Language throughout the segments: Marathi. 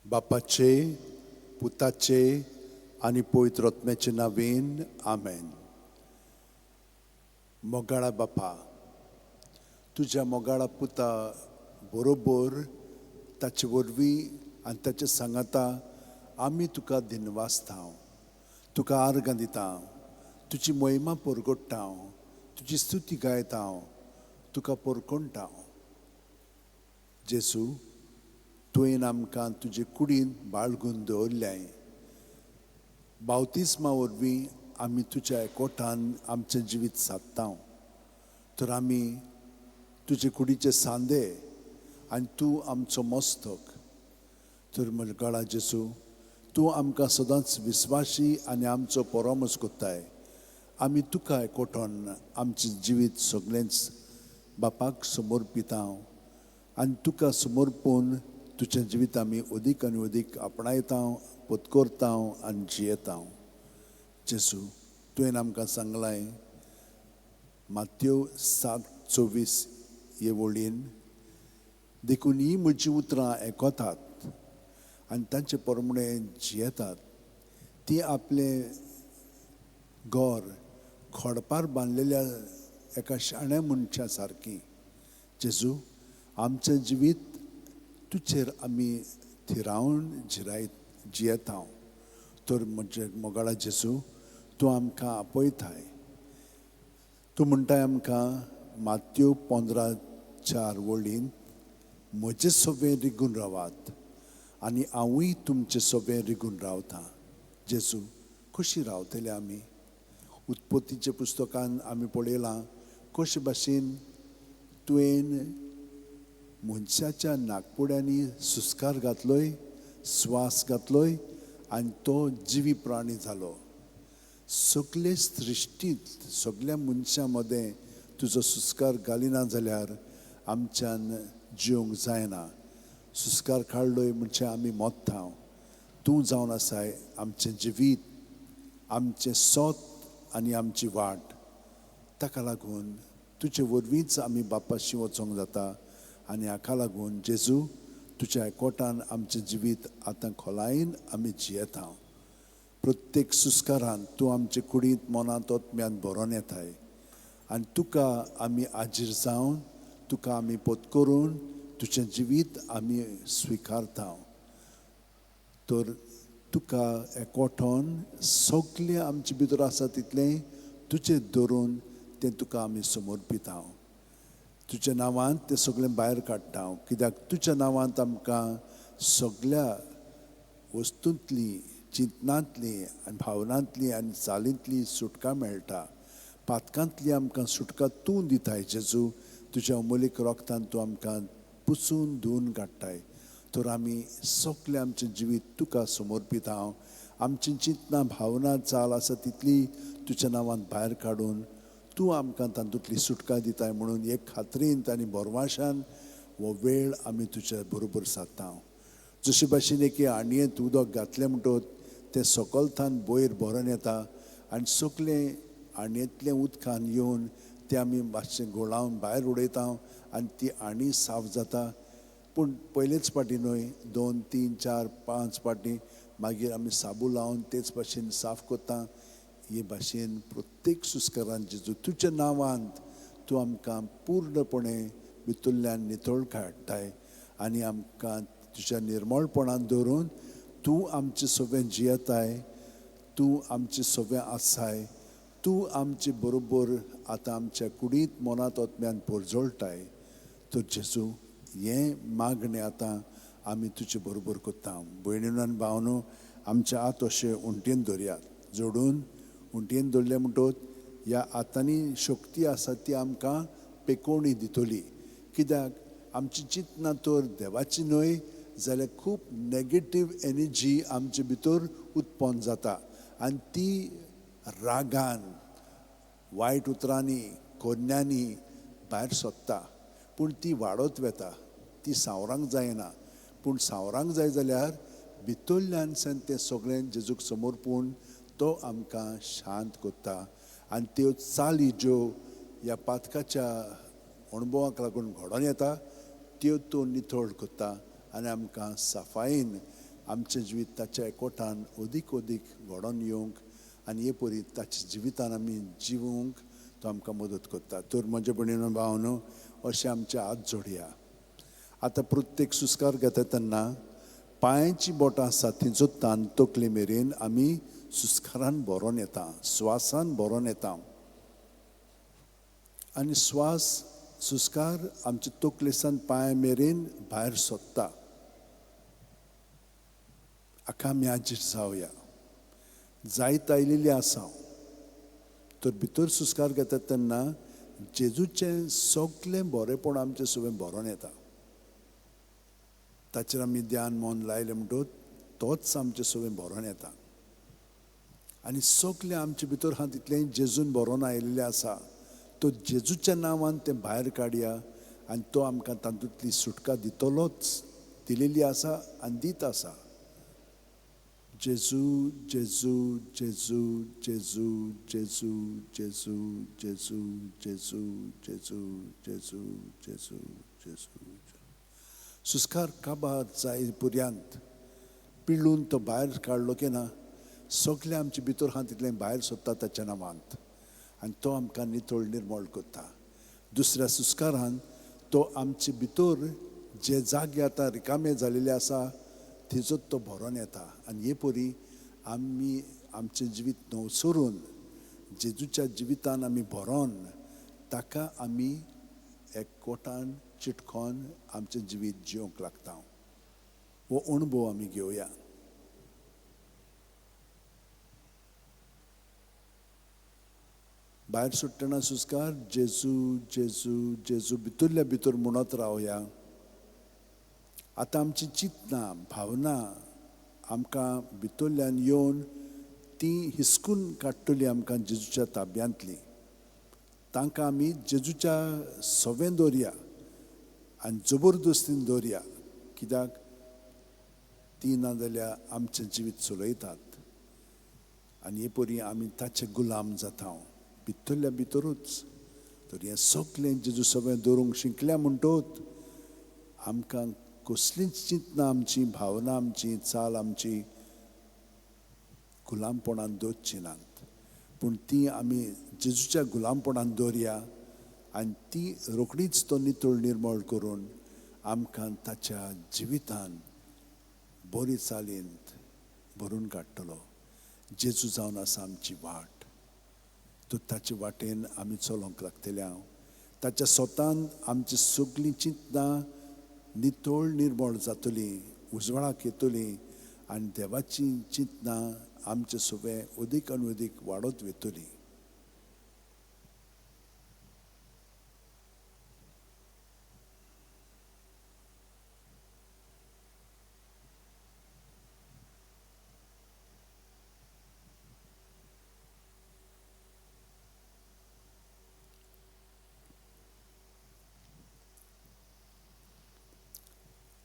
बापाचे, पुताचे आणि पवित्र आत्म्याचे नावेन आमेन. मोगाळा बापा, तुझ्या मोगाळा पुता बरोबर ताचे वरवीं आनी ताचे सांगाता आमी तुका दिनवासता, तुका आर्गां दिता, तुजी महिमा परगट्टा, तुजी स्तुती गायता, तुका परकोणटा. जेसू, तुवें आमकां तुजे कुडीन बाळगून दवरल्याय. बावतिस्मा वरवीं आमी तुज्या एकवटान आमचें जिवीत सादता. तर आमी तुजे कुडीचे सांदे आनी तूं आमचो मस्तक. तर मोगाळा जेसू, तूं आमकां सदांच विस्वासी आनी आमचो परामोस कोत्ताय. आमी तुका एकवटोन आमचें जिवीत सगळेंच बापाक समर्पिता आनी तुका समर्पून तुजें जिवीत आमी अदीक आनी अदीक आपणायता, पत्कोरता आनी जियेता. जेसू, तुवें आमकां सांगलाय मात्येव 7:24 हे वळीन, देखून ही म्हजीं उतरां आयकतात आनी तांचे प्रमाणें जियेतात. ती आपलें घर खोडपार बांदलेल्या एका शाण्या मनशा सारकी. जेजू, आमचें जिवीत तुजेर आमी थिरावन जियेता. तर म्हजे मोगाळा जेजू, तूं आमकां आपयताय. तूं म्हणटाय आमकां मात्येव 15:4 वळीन, म्हजे सोबें रिगून रावात आनी हांवूय तुमचे सोबें रिगून रावतां. जेजू, कशीं रावतले आमी? उत्पत्तीच्या पुस्तकान आमी पळयलां कशे भाशेन तुवें मनशाच्या नाकपुड्यांनी सुस्कार घातलोय, स्वास घातलोय आनी तो जिवी प्राणी जालो. सगळे सृश्टींत सगळ्या मनशां मदें तुजो सुस्कार घालिना जाल्यार आमच्यान जिवंक जायना. सुस्कार काडलोय म्हणजे आमी मोत्ता. तूं जावन आसाय आमचें जिवीत, आमचें सोत आनी आमची वाट. ताका लागून तुजे वरवींच आमी बापाशी वचोंक जाता. आनी हाका लागून जेजू, तुज्या एकवटान आमचें जिवीत आतां खोलायेन आमी जियेता. प्रत्येक सुस्कारान तूं आमचे कुडींत मनांत आत्म्यान भरोन येताय आनी तुका आमी आजीर जावन, तुका आमी पत्करून तुजें जिवीत आमी स्विकारता. तर तुका एकवटोन सगळें आमचे भितर आसा तितलें तुजें धरून तें तुका आमी समर्पिता. तुज्या नांवांत तें सगळें भायर काडटा. कित्याक तुज्या नांवांत आमकां सगळ्या वस्तूंतली, चिंतनांतली आनी भावनांतली आनी चालींतली सुटका मेळटा. पातकांतली आमकां सुटका तूं दिताय. जेजू, तुज्या अमोलीक रोगतान तूं आमकां पुसून धुवन काडटाय. तर आमी सगळें आमचें जिवीत तुका समर्पिता. आमची चिंतनां, भावना, चाल आसा तितली तुज्या नांवांत भायर काडून तूं आमकां तातूंतली सुटका दिताय म्हणून एक खात्रेंत आनी बोरवाशान हो वेळ आमी तुज्या बरोबर सादता. जशे भाशेन एके आणयेंत उदक घातलें म्हणटच तें सकलथान वयर भरोन येता आनी सगळें आणयेंतलें उदकान येवन तें आमी मातशें घोळावन भायर उडयता आनी ती आणी साफ जाता. पूण पयलेच फावटी न्हय, 2, 3, 4, 5 फावटी मागीर आमी साबू लावन तेच भाशेन साफ कोत्ता. हे भाशेन प्रत्येक सुस्कारान जेजू तुज्या नांवांत तूं आमकां पूर्णपणे भितरल्यान नितळ काडटाय आनी आमकां तुज्या निर्मळपणान दवरून तूं आमचे सोबें जियेताय. तूं आमचे सोबें आसाय. तूं आमचे बरोबर आतां आमच्या कुडींत मनांत आत्म्यान परजोळटाय. तर जेजू, हें मागणें आतां आमी तुजे बरोबर कोत्ता. भयणीनो आनी भावनो, आमच्या हात अशे उंटयेन धरयात, जोडून उंटयेन धरले म्हणटच ह्या हातांनी शक्ती आसा ती आमकां पेकोवणी दितली. कित्याक आमची चिंतना तर देवाची न्हय जाल्यार खूब नॅगेटीव एनर्जी आमचे भितर उत्पन्न जाता आनी ती रागान, वायट उतरांनी, कोन्यांनी भायर सोदता. पूण ती वाडत वेता, ती सावरांक जायना. पूण सावरांक जाय जाल्यार भितरल्यानसान तें सगळें जेजूक समर्पून तो आमकां शांत कोत्ता. आनी त्यो चाली ज्यो ह्या पातकाच्या अणभवाक लागून घडोवन येता त्यो तो नितळ कोत्ता आनी आमकां सफायेन आमचें जिवीत ताच्या एकवटान अदीक अदीक घडोवन येवंक आनी हे परी ताच्या जिवितान आमी जिवूंक तो आमकां मदत करता. तर म्हजे भयणीनो भावनो, अशें आमचे हात जोडया. आतां प्रत्येक सुस्कार घेता तेन्ना पांयाची बोटां आसा तिचो तान तकले मेरेन आमी सुस्कारान भरोन येता, स्वासान भरोन येता. आनी स्वास सुस्कार आमचे तकलेसान पांया मेरेन भायर सोदता. हाका आमी हाजीर जावया. जायत आयिल्ली आसा. तर भितर सुस्कार घेता तेन्ना जेजूचें सगळें बरेंपण आमचें सगळें भरोन येता. ताचेर आमी ध्यान मन लायलें म्हणटच तोच आमचें सगळें भरोन येता. आनी सगळें आमचे भितर आहा तितलें जेजून भरोन आयिल्लें आसा. तो जेजूच्या नांवान तें भायर काडया आनी तो आमकां तातूंतली सुटका दितलोच, दिलेली आसा आनी दीत आसा. जेजू जेजू जेजू जेजू जेजू जेजू जेजू जेजू जेजू जेजू जेजू जेजू. सुस्कार काबार जाय पर्यंत पिळून तो भायर काडलो की ना, सगळें आमचे भितर आहा तितलें भायर सोदता ताच्या नांवांत आनी तो आमकां नितळ निर्मळ करता. दुसऱ्या सुस्कारान तो आमचे भितर जे जागे आतां रिकामे जालेले आसा थिजोच तो भरोन येता. आनी हे परी आमी आमचें जिवीत नवसरून जेजूच्या जिवितान आमी भरोन ताका आमी एकवटान चिटकोन आमचें जिवीत जिवंक लागता. हो अणभव आमी घेवया. भायर सुट्टना सुस्कार जेजू जेजू जेजू भितरल्या भितर म्हणत रावया. आतां आमची चिंतनां भावना आमकां भितरल्यान येवन ती हिसकून काडटली आमकां जेजूच्या ताब्यांतली. तांकां आमी जेजूच्या सवें दवरया आनी जबरदस्तीन दवरया. कित्याक ती ना जाल्यार आमचें जिवीत चलयतात आनी हे परी आमी ताचे गुलाम जाता भितरल्या भितरूच. तर हें सगळें जेजू सवें दवरूंक शिकल्या म्हणटच आमकां कसलींच चिंतनां आमची, भावना आमची, चाल आमची गुलामपणान दवरची नात. पूण ती आमी जेजूच्या गुलामपणान दवरया आनी ती रोखडीच तो नितळ निर्मळ करून आमकां ताच्या जिवितान बरी चालींत भरून काडटलो. जेजू जावन आसा आमची वाट. तो ताचे वाटेन आमी चलोंक लागतले. ताच्या स्वतान आमची सगळीं चिंतनां नितळ निर्मळ जातली, उजवाडाक येतली आनी देवाची चिंतनां आमचें सगळें अदीक आनी अदीक वाडत वतली.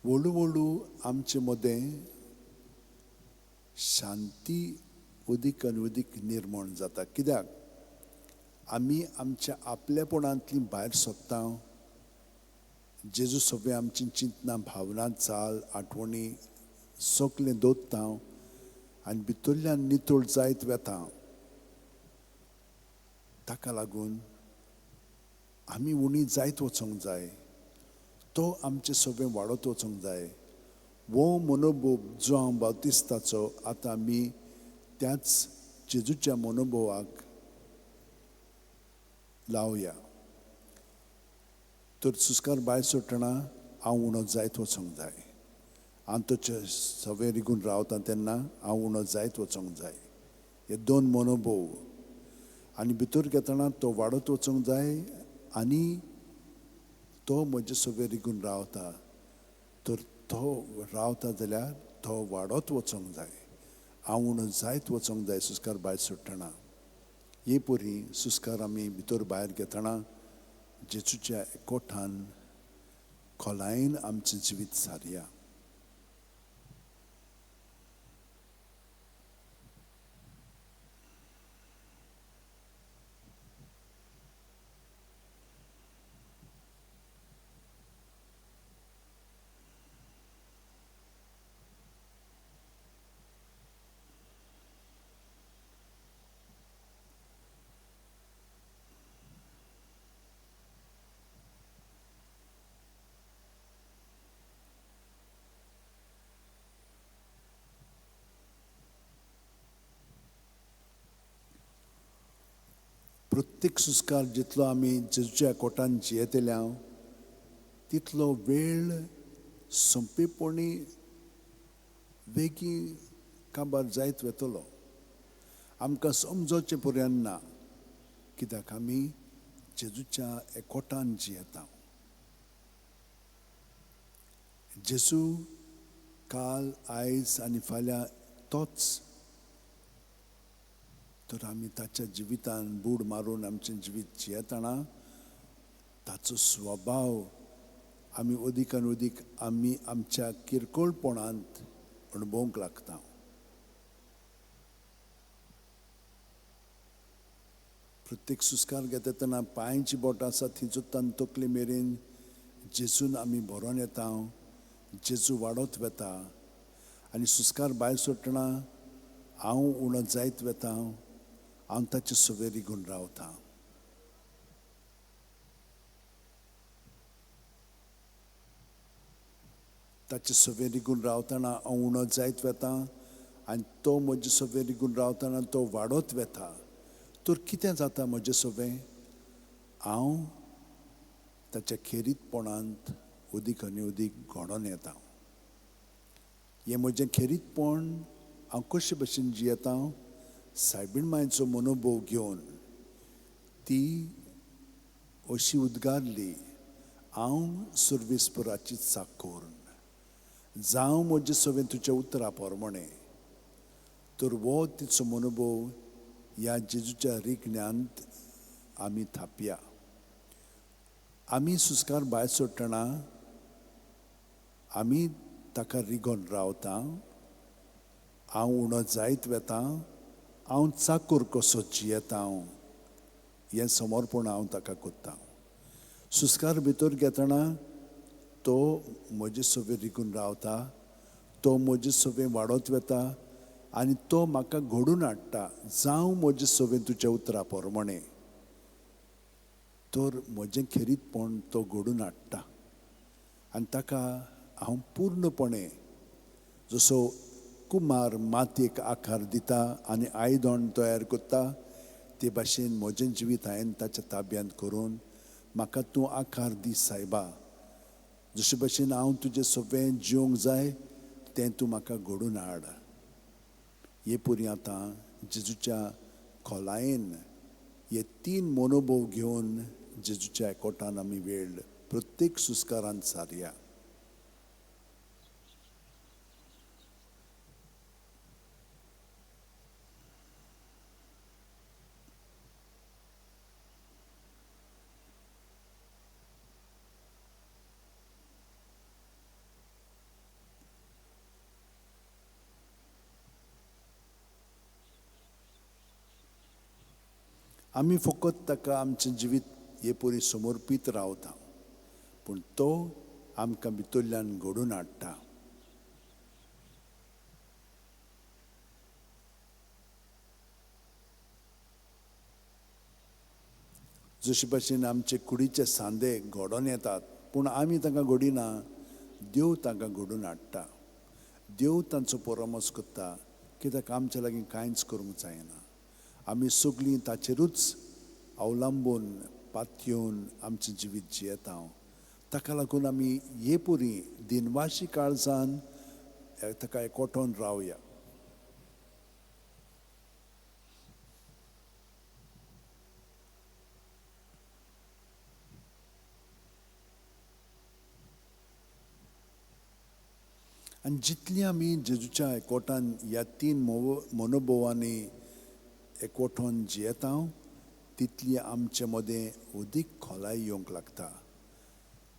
हळू हळू आमचे मदें शांती अदीक आनी अदीक निर्माण जाता. कित्याक आमी आमच्या आपलेपणांतली भायर सोदता. जेजू सगळें आमची चिंतनां भावना चाल आठवणी सगळें दवरता आनी भितरल्यान नितळ जायत वेता. ताका लागून आमी उणी जायत वचोंक जाय. तो आमचें सगळें वाडत वचोंक जाय. वो मनोभव जो हांव बावतिस्ताचो आतां आमी त्याच जेजूच्या मनोभवाक लावया. तर सुस्कार भायर सुट्टना हांव उणो जायत वचोंक जाय. हांव ताचे सवें रिगून रावता तेन्ना हांव उणो जायत वचोंक जाय. हे दोन मनोभव आनी भितर घेतना तो वाडत वचोंक जाय आनी तो म्हजे सवें रिगून रावता. तर तो रावता जाल्यार तो वाडत वचोंक जाय. हांव उणो जायत वचोंक जाय सुस्कार भायर सुट्टना. हे परी सुस्कार आमी भितर भायर घेतना जेजूच्या एकवटान खोलायेन आमचें जिवीत सारया. प्रत्येक सुस्कार जितलो आमी जेजूच्या कोटान जियेतल्या तितलो वेळ संपेपणी वेगी काबार जायत वेतलो. आमकां समजोवचें पर्यंत ना, कित्याक आमी जेजूच्या एकवटान जियेता. जेजू काल आयज आनी फाल्यां तोच. तर आमी ताच्या जिवितान बूड मारून आमचें जिवीत जियेतना ताचो स्वभाव आमी अदीकान अदीक आमी आमच्या किरकोळपणांत अणभवूंक लागता. प्रत्येक सुस्कार घेता तेन्ना पांयची बोटां आसा थी जोत्तान तकले मेरेन जेजून आमी भरोन येता. जेजू वाडत वेता आनी सुस्कार भायर सोडटना हांव उणो जायत वेता. हांव ताचे सवेर रिगून रावतां. ताचे सवेर रिगून रावतना हांव उणो जायत वेता आनी तो म्हजे सवेर रिगून रावतना तो वाडत वेता. तर कितें जाता म्हजें सवें? हांव ताच्या खेरीतपणांत अदीक आनी अदीक घडोवन येता. हें म्हजें खेरीतपण हांव कशे भशेन जियेता? सायबीण मांयचो मनोभव घेवन ती अशी उद्गारली, हांव सर्वेस्पराची चाकर. जावं म्हजे सवें तुज्या उतरा पोरमोणे. तर हो तिचो मनोभव ह्या जेजूच्या रिगण्यांत आमी थापया. आमी सुस्कार भायर सोडटना आमी ताका रिगोन रावता. हांव उणो जायत वेता. हांव चाकर कसो जियेता हें समर्पण हांव ताका कोत्ता. सुस्कार भितर घेतना तो म्हजे सवेर रिगून रावता. तो म्हजे सवें वाडत वेता आनी तो म्हाका घडून हाडटा. जावं म्हजे सवें तुज्या उतरा पोरमोणे. तर म्हजें खेरीतपण तो घडून हाडटा आनी ताका हांव पूर्णपणे जसो कुमार मातयेक आकार दिता आनी आयदोण तयार कोत्ता ते भाशेन म्हजें जिवीत हांवें ताच्या ताब्यांत करून म्हाका तूं आकार दी सायबा. जशे भशेन हांव तुजें सवें जिवंक जाय तें तूं म्हाका घडून हाड. हे परी आतां जेजूच्या खोलायेन हे 3 मनोभव घेवन जेजूच्या एकवटान आमी वेळ प्रत्येक सुस्कारांत सारया. आमी फकत ताका आमचें जिवीत हे परी समर्पीत रावता, पूण तो आमकां भितरल्यान घडोवन हाडटा. जशे भशेन आमचे कुडीचे सांदे घडोवन येतात पूण आमी तांकां घडिना, देव तांकां घडोवन हाडटा. देव तांचो परामोस करता, कित्याक आमचे लागीं कांयच करूंक जायना. आमी सगळीं ताचेरूच अवलंबून पातयेवन आमचें जिवीत जियेता. ताका लागून आमी हे परी दिनवाशी काळजान ताका एकवटोन रावया. आनी जितली आमी जेजूच्या एकवटान ह्या 3 मनोभवांनी एकवटोन जियेता तितली आमचे मदें अदीक खोलाय येवंक लागता.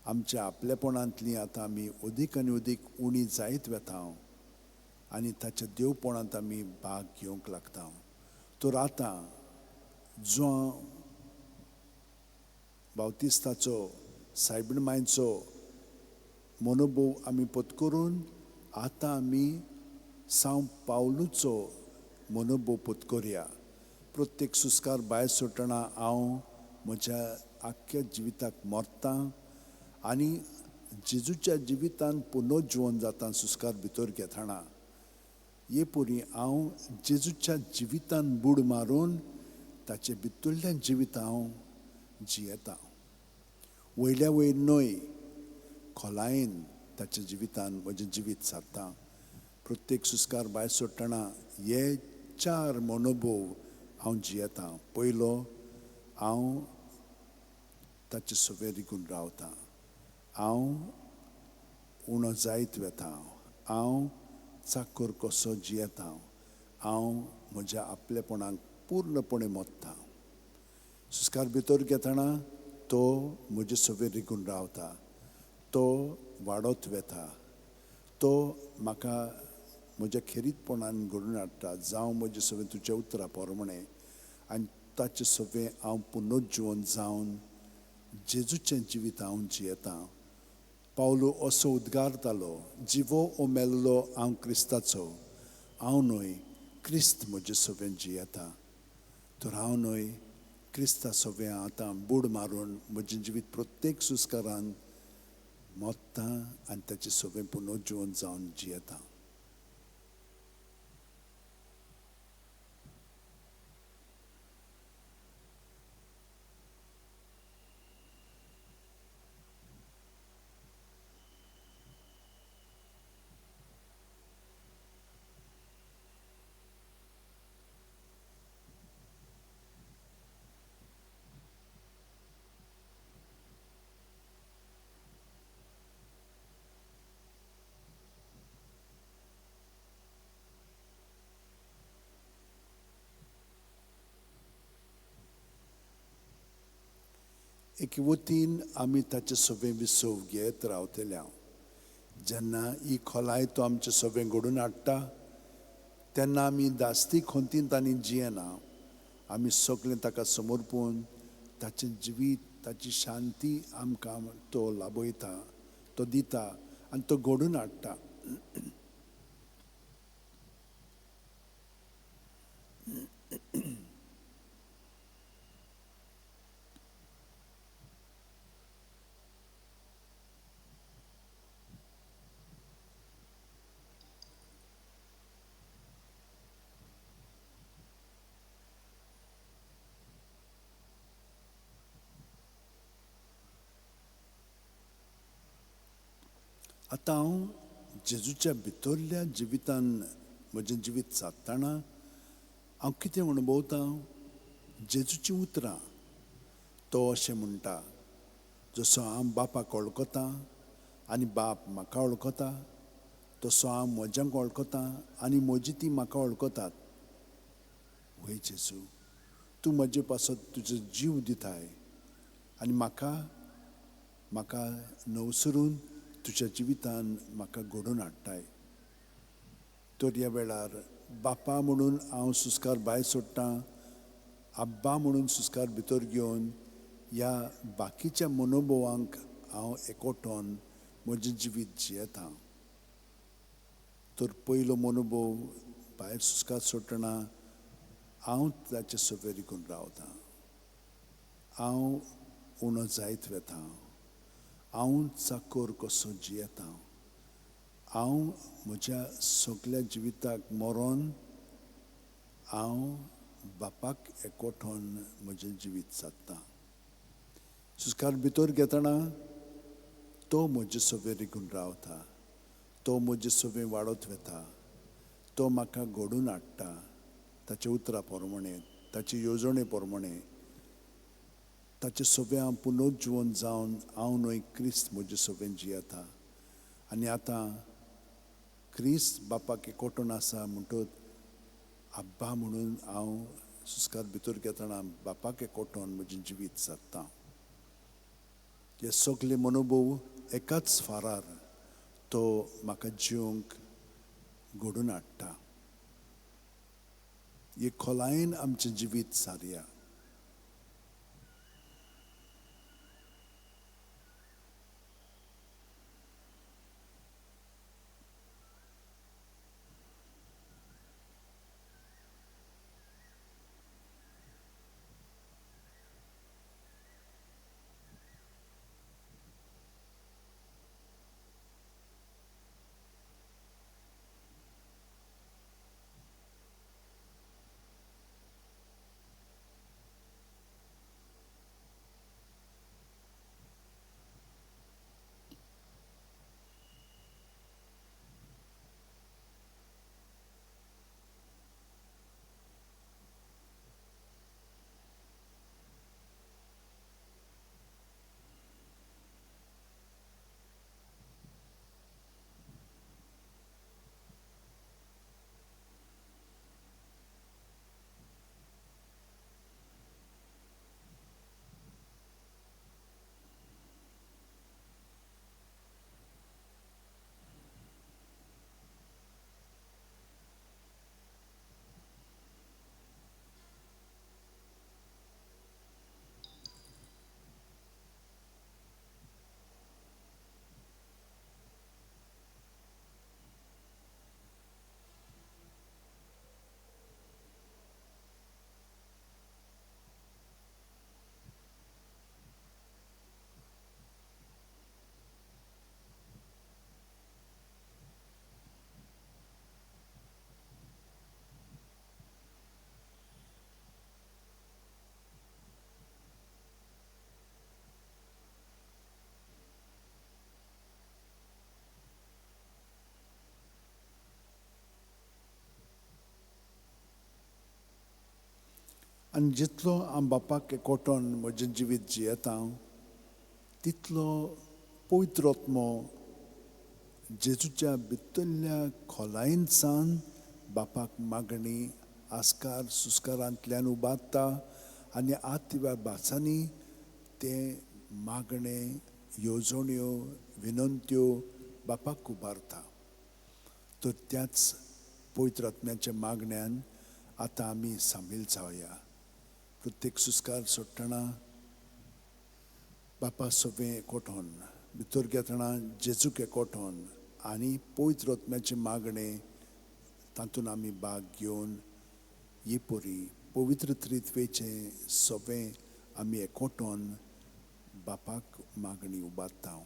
आमच्या आपलेपणांतली आतां आमी अदीक आनी अदीक उणी जायत वेता आनी ताच्या देवपणांत आमी भाग घेवंक लागता. तर आतां जो बावतिस्ताचो सायबीण मांयचो मनोभव आमी पत्करून आतां आमी सांव पावलूचो मनोभव पत्करया. प्रत्येक सुस्कार भायर सोडटना हांव म्हज्या आख्ख्या जिविताक मरतां आनी जेजूच्या जिवितान पुनर्जीवन जाता सुस्कार भितर घेतना. हे परी हांव जेजूच्या जिवितान बूड मारून ताचे भितरल्यान जिवीत हांव जियेतां. वयल्या वयर न्हय, खोलायेन ताच्या जिवितान म्हजें जिवीत सारता. प्रत्येक सुस्कार भायर सोडटना हे 4 मनोभव हांव जियेतां. पयलो, हांव ताचे सवे रिगून रावतां. हांव उणो जायत वेतां. हांव चाकर कसो जियेतां. हांव म्हज्या आपलेपणाक पूर्णपणे मोडटां. सुस्कार भितर घेतना तो म्हजे सवे रिगून रावता. तो वाडत वेता. तो म्हाका म्हज्या खेरीतपणान घडोवन हाडटा, जावं म्हजे सवे तुज्या उतरा पोरमणें. आनी ताचे सवे हांव पुनर्जीवन जावन जेजूचें जिवीत हांव जियेतां. पावलो असो उद्गारतालो, जिवो ओ मेल्लो हांव क्रिस्ताचो. हांव न्हय, क्रिस्त म्हजे सवेन जियेता. तर हांव न्हय, क्रिस्ता सवे आतां बूड मारून म्हजें जिवीत प्रत्येक सुस्कारान मोडटां आनी ताचे सवे पुनर्जीवन जावन जियेतां. एके वतीन आमी ताचे सवे विसव घेत रावतले. जेन्ना ही खोलाय तो आमचे सवे घडोवन हाडटा तेन्ना आमी दास्ती खोंतींत आनी जियेना. आमी सगळें ताका समर्पून ताचें जिवीत, ताची शांती आमकां तो लाबयता, तो दिता आनी तो घडोवन हाडटा. आतां हांव जेजूच्या भितरल्या जिवितान म्हजें जिवीत सादतना हांव कितें अणभवतां? जेजूची उतरां. तो अशें म्हणटा, जसो हांव बापाक वळखतां आनी बाप म्हाका वळखता, तसो हांव म्हज्यांक वळखतां आनी म्हजी ती म्हाका वळखतात. वय जेजू, तूं म्हजे पासत तुजो जीव दिताय आनी म्हाका नवसरून तुज्या जिवितान म्हाका घडोवन हाडटाय. तर ह्या वेळार बापा म्हणून हांव सुस्कार भायर सोडटां, आब्बा म्हणून सुस्कार भितर घेवन ह्या बाकीच्या मनोभवांक हांव एकवटोन म्हजें जिवीत जियेतां. तर पयलो मनोभव भायर सुस्कार सोडटना हांव ताचे सवे रिगून रावतां. हांव उणो जायत वेतां. हांव चाकर कसो जियेतां. हांव म्हज्या सगळ्या जिविताक मरोन हांव बापाक एकवटोन म्हजें जिवीत सादतां. सुस्कार भितर घेतना तो म्हजे सवे रिगून रावता. तो म्हजे सवे वाडत वेता. तो म्हाका घडोवन हाडटा ताच्या उतरा पोरमणें, ताचे येवजणे पोरमणें. ताचे सवे हांव पुनर्जीवन जावन हांव न्हय, क्रिस्त म्हजे सवेन जियेता. आनी आतां क्रिस्त बापाक एकवटून आसा म्हणटच आब्बा म्हणून हांव सुस्कार भितर घेतना बापाक एकवटोन म्हजें जिवीत सादतां. हे सगळे मनोभव एकाच फारार तो म्हाका जिवंक घडोवन हाडटा. हे खोलायेन आमचें जिवीत सारया. आनी जितलो हांव बापाक एकवटोन म्हजें जिवीत जियेता तितलो पवित्र आत्मो जेजूच्या भितरल्या खोलायेन सावन बापाक मागणी आस्कार सुस्कारांतल्यान उबारता आनी आत्या भासांनी ते मागणे येवजण्यो विनंत्यो बापाक उबारता. तर त्याच पवित्र आत्म्याच्या मागण्यान आतां आमी सामील जावया. प्रत्येक सुस्कार सोडटना बापा सगळें एकवटोन भितर घेतना जेजूक एकवटोन आनी पवित्र आत्म्याचे मागणे तातूंत आमी भाग घेवन ही परी पवित्र त्रित्वेचे सगळें आमी एकवटोन बापाक मागणी उबारता.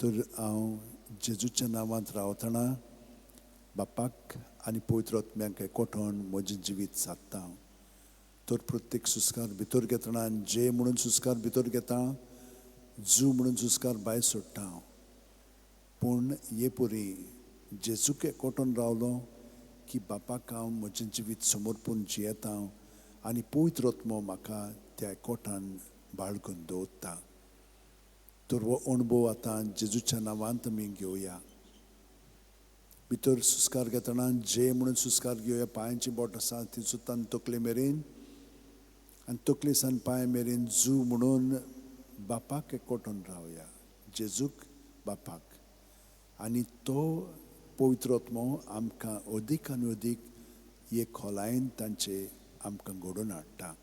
तर हांव जेजूच्या नांवांत रावतना बापाक आनी पवित्र आत्म्याक एकवटोन म्हजें जिवीत सादता. तर प्रत्येक सुस्कार भितर घेतना जे म्हणून सुस्कार भितर घेता जू म्हणून सुस्कार भायर सोडटा. पूण हे परी जेजूक एकवटोन रावलो की बापाक हांव म्हजें जिवीत समर्पून जियेता आनी पवित्र आत्मो म्हाका त्या एकवटान बाळगून दवरता. तर हो अणभव आतां जेजूच्या नांवांत आमी घेवया. भितर सुस्कार घेतना जे म्हणून सुस्कार घेवया. पांयांची बोट आसा ती सुतान तकले मेरेन आनी तकले सान पांय मेरेन जू म्हणून बापाक एकवटोन रावया. जेजूक बापाक आनी तो पवित्र आत्मो आमकां अदीक आनी अदीक हे खोलायेन तांचे आमकां घडोवन हाडटा.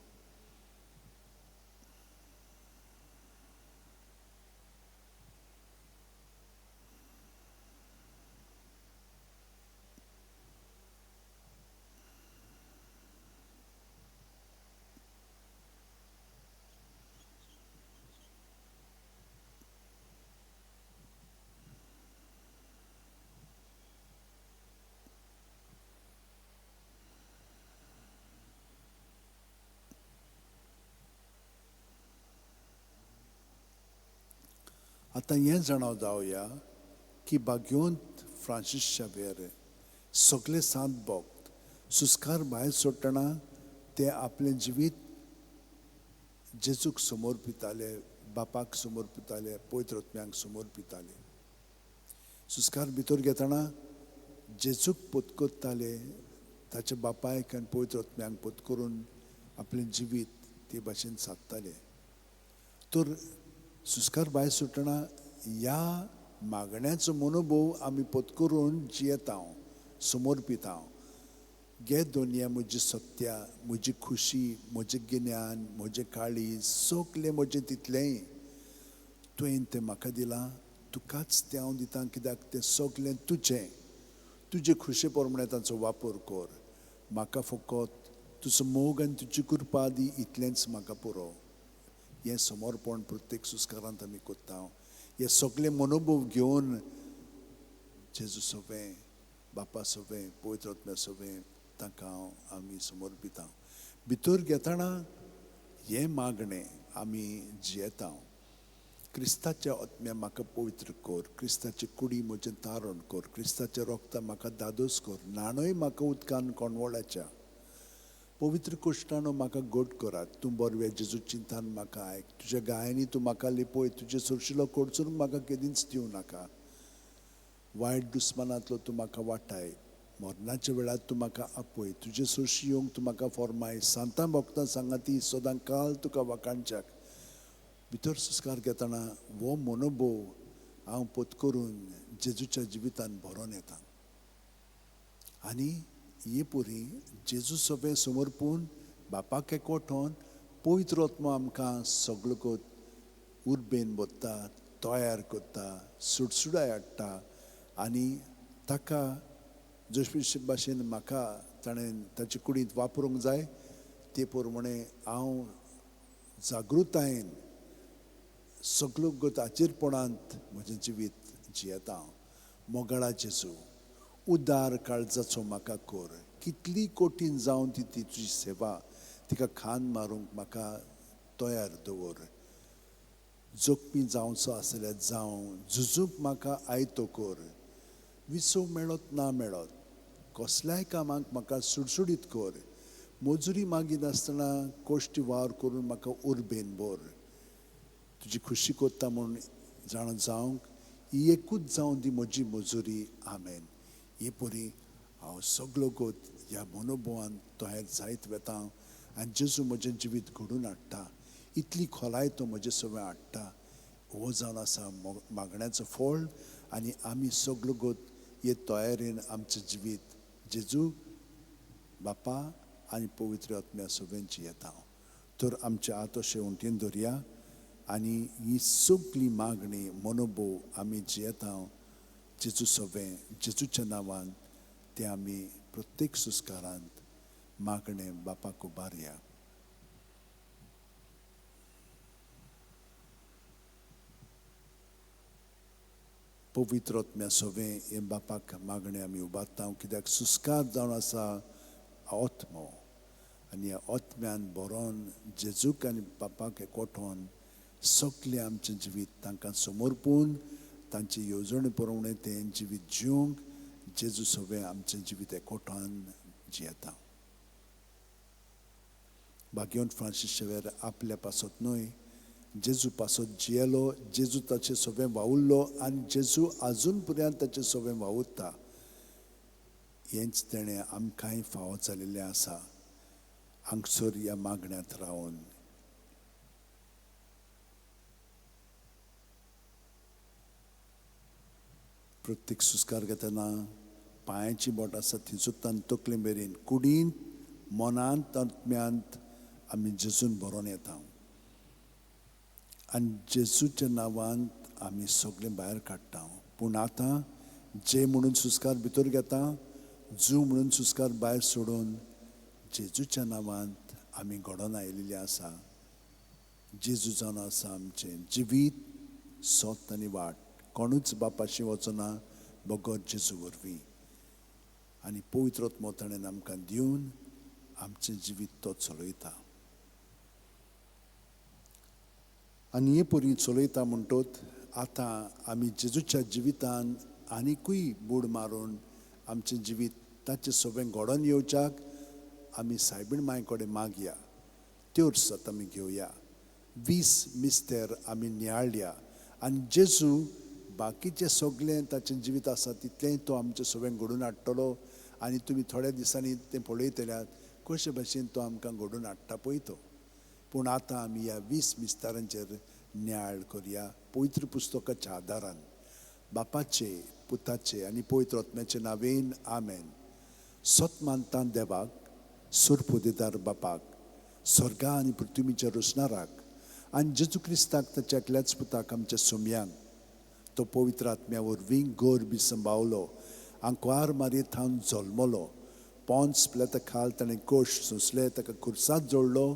आतां हें जाणाव जावया की भाग्योंत फ्रांसीस शावेर सगळे सात भक्त सुस्कार भायर सोडटना ते आपलें जिवीत जेजूक समर्पिताले, बापाक समर्पिताले, पवित्र आत्म्याक समर्पिताले. सुस्कार भितर घेतना जेजूक पत्करताले, ताच्या बापायक आनी पवित्र आत्म्याक पत्करून आपलें जिवीत ते भाशेन सादताले. तर सुस्कार भायर सुटना ह्या मागण्याचो मनोभव आमी पत्करून जियेता, समर्पिता. गे दुनिया म्हजी सत्या, म्हजी खुशी, म्हजें गिन्यान, म्हजें काळीज सगलें म्हजें तितलेंय तुवें तें म्हाका दिलां. तुकाच तें हांव दितां कित्याक तें सगलें तुजें. तुजे खुशे प्रमाणें ताचो वापर कर. म्हाका फकत तुजो मोग आनी तुजी कृपा दी, इतलेंच म्हाका पुरो. हें समर्पण प्रत्येक सुस्कारांत आमी करता. हे सगळे मनोभव घेवन जेजू सगळें, बापा सगळें, पवित्र आत्म्या सगळें ताका आमी समर्पिता. भितर घेतना हें मागणें आमी जियेता. क्रिस्ताच्या आत्म्या म्हाका पवित्र कर, क्रिस्ताची कुडी म्हजें तारण कर, क्रिस्ताचें रोगता म्हाका दादोस कर, न्हाणय म्हाका उदकान कोणवळाच्या, पवित्र कोश्टानो म्हाका घट करात. तूं बरवें जेजू चिंतान म्हाका आयक, तुज्या गायांनी तूं म्हाका लिपय, तुजे सुरशिलो कोडचून म्हाका केदींच दिवं नाका. वायट दुस्मानांतलो तूं म्हाका वाटाय, मरणाच्या वेळार तूं म्हाका आपय, तुजे सुरशी येवंक तूं म्हाका फॉर्माय. सांतां भक्तां सांगाती सदां काल तुका वाकाणच्याक. भितर सुस्कार घेतना हो मनोभव हांव पत्करून जेजूच्या जिवितान भरोन येता. आनी हे पुरी जेजू सगळे समर्पून बापाक एकवठोन पवित्र आत्मा आमकां सगळो कोत उर्बेन बोत्ता, तयार करता, सुडसुडाय हाडटा आनी ताका जशे भाशेन म्हाका ताणें ताचे कुडींत वापरूंक जाय ते प्रमाणे हांव जागृतायेन सगळो गताचेरपणांत म्हजें जिवीत जियेता. मोगाळा जेजू, उदार काळजाचो म्हाका कोर. कितली कठीण जावन ती तुजी सेवा तिका खान मारूंक म्हाका तयार दवर. जोखमी जावचो आसल्यार जावं, झुजूंक म्हाका आयतो कोर. विसो मेळत ना मेळत कसल्याय कामाक म्हाका सुडसुडीत कोर. मजुरी मागिनासतना कोश्टी वावर करून म्हाका उर्बेन भर. तुजी खुशी कोत्ता म्हूण जाण जावंक ही एकूच जावन दी म्हजी मजुरी. आमेन. हे परी हांव सगळो गोत ह्या मनोभावान तयार जायत वेता आनी जेजू म्हजें जिवीत घडून हाडटा. इतली खोलाय तो म्हजे सगळें हाडटा. हो जावन आसा मागण्याचो फळ आनी आमी सगळो गोत हे तयारेन आमचें जिवीत जेजू बापा आनी पवित्र आत्म्या सगळें जियेता. तर आमचे आत अशें उमटीन दवरया आनी ही सगळी मागणी मनोभव आमी जियेता जेजू सगळें जेजूच्या नांवान ते आमी प्रत्येक सुस्कारांत मागणें बापाक उबारया. पवित्र आत्म्या सगळें हे बापाक मागणें आमी उबारता कित्याक सुस्कार जावन आसा आत्मो आनी ह्या आत्म्यान बरोवन जेजूक आनी बापाक एकवठोन सगळें आमचें जिवीत तांकां समर्पून तांचे येवजणे प्रमाणे तें जिवीत जिवंक जेजू सगळें आमचें जिवीत एकवठान जियेता. भाग्यवंत फ्रांसीस शेवेर आपल्या पासत न्हय जेजू पासत जियेलो, जेजू ताचें सगळें वावुरलो आनी जेजू आजून पर्यंत ताचें सगळें वावुरता. हेंच तेणें आमकांय फावो जाल्लेलें आसा हांगसर ह्या मागण्यांत रावन. प्रत्येक सुस्कार घेतना पांयाची बोट आसा ती सुद्दां तकले मेरेन कुडींत मनांत आत्म्यांत आमी जेजून बरोवन येता आनी जेजूच्या नांवांत आमी सगळें भायर काडटा. पूण आतां जे म्हणून सुस्कार भितर घेता, जू म्हणून सुस्कार भायर सोडून जेजूच्या नांवांत आमी घडोवन आयिल्लीं आसा. जेजू जावन आसा आमचें जिवीत, सोत आनी वाट. कोणूच बापाशी वचना बगर जेजू वरवीं. आनी पवित्र आत्मो ताणें आमकां दिवन आमचें जिवीत तो चलयता. आनी हे परी चलयता म्हणटोच आतां आमी जेजूच्या जिवितान आनिकूय बूड मारून आमचें जिवीत ताचें सगळें घडोवन येवच्याक आमी सायबीण मांय कडेन मागया. त्योर सत आमी घेवया. 20 मिस्तेर आमी नियाळया आनी जेजू बाकीचें सगळें ताचें जिवीत आसा तितलेंय तो आमचें सगळें घडोवन हाडटलो. आनी तुमी थोड्या दिसांनी तें पळयतल्यात कशे भशेन तो आमकां घडोवन हाडटा पळय तो. पूण आतां आमी ह्या 20 मिस्तारांचेर नियाळ करया पवित्र पुस्तकाच्या आदारान. बापाचे, पुताचे आनी पवित्र आत्म्याचे नांवेन. आमेन. सत मानता देवाक, सुरपुदेदार बापाक, स्वर्गा आनी पृथ्वीच्या रचणाराक आनी जेजू क्रिस्ताक ताच्या एकल्याच पुताक आमच्या सोम्यांक तो पवित्र आत्म्या वरवीं गर्भ सांबाळलो, आंकवार मारयेंत हांव जल्मलो, पोंच पिलाता खाल ताणें कोश सोंसले, ताका खुर्सात जोडलो,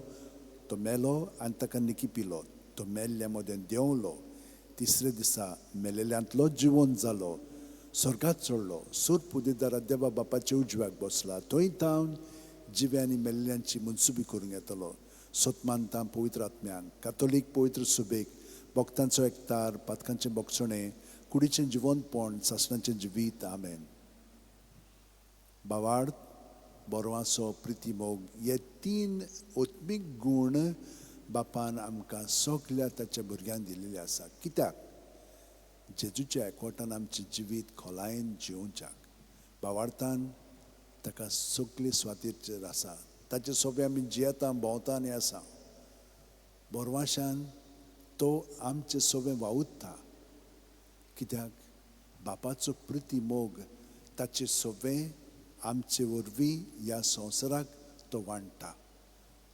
तो मेलो आनी ताका निकी पिलो, तो मेल्ल्या मोदें देंवलो, तिसरे दिसा मेलेल्यांतलो जिवंत जालो, स्वर्गात चडलो, सूर पुदेदारा देवा बापाच्या उजव्याक बसला, थंय थावन जिव्या आनी मेल्ल्यांची मनसुबी करूंक येतलो. सतमानता पवित्र आत्म्याक, कातोलीक पवित्र सुबेक, भक्तांचो एकतार, पातकांचें बोगसणें, कुडीचें जिवंतपण, सासणाचें जिवीत. आमेन. बावार्द, बोरवासो, प्रिती मोग हे 3 ओत्मीक गूण बापान आमकां सगल्या ताच्या भुरग्यांक दिल्लेले आसा. कित्याक? जेजूच्या एकवटान आमचें जिवीत खोलायेन जिवच्याक. बावार्थान ताका सगळे स्वातीचेर आसा, ताचे सगळे आमी जियेता, भोंवता आनी आसा. बोरवाशान तो आमचें सगळें वावुरता. कित्याक? बापाचो प्रिती मोग ताचे सगळें आमचे वरवीं ह्या संवसाराक तो वाडटा.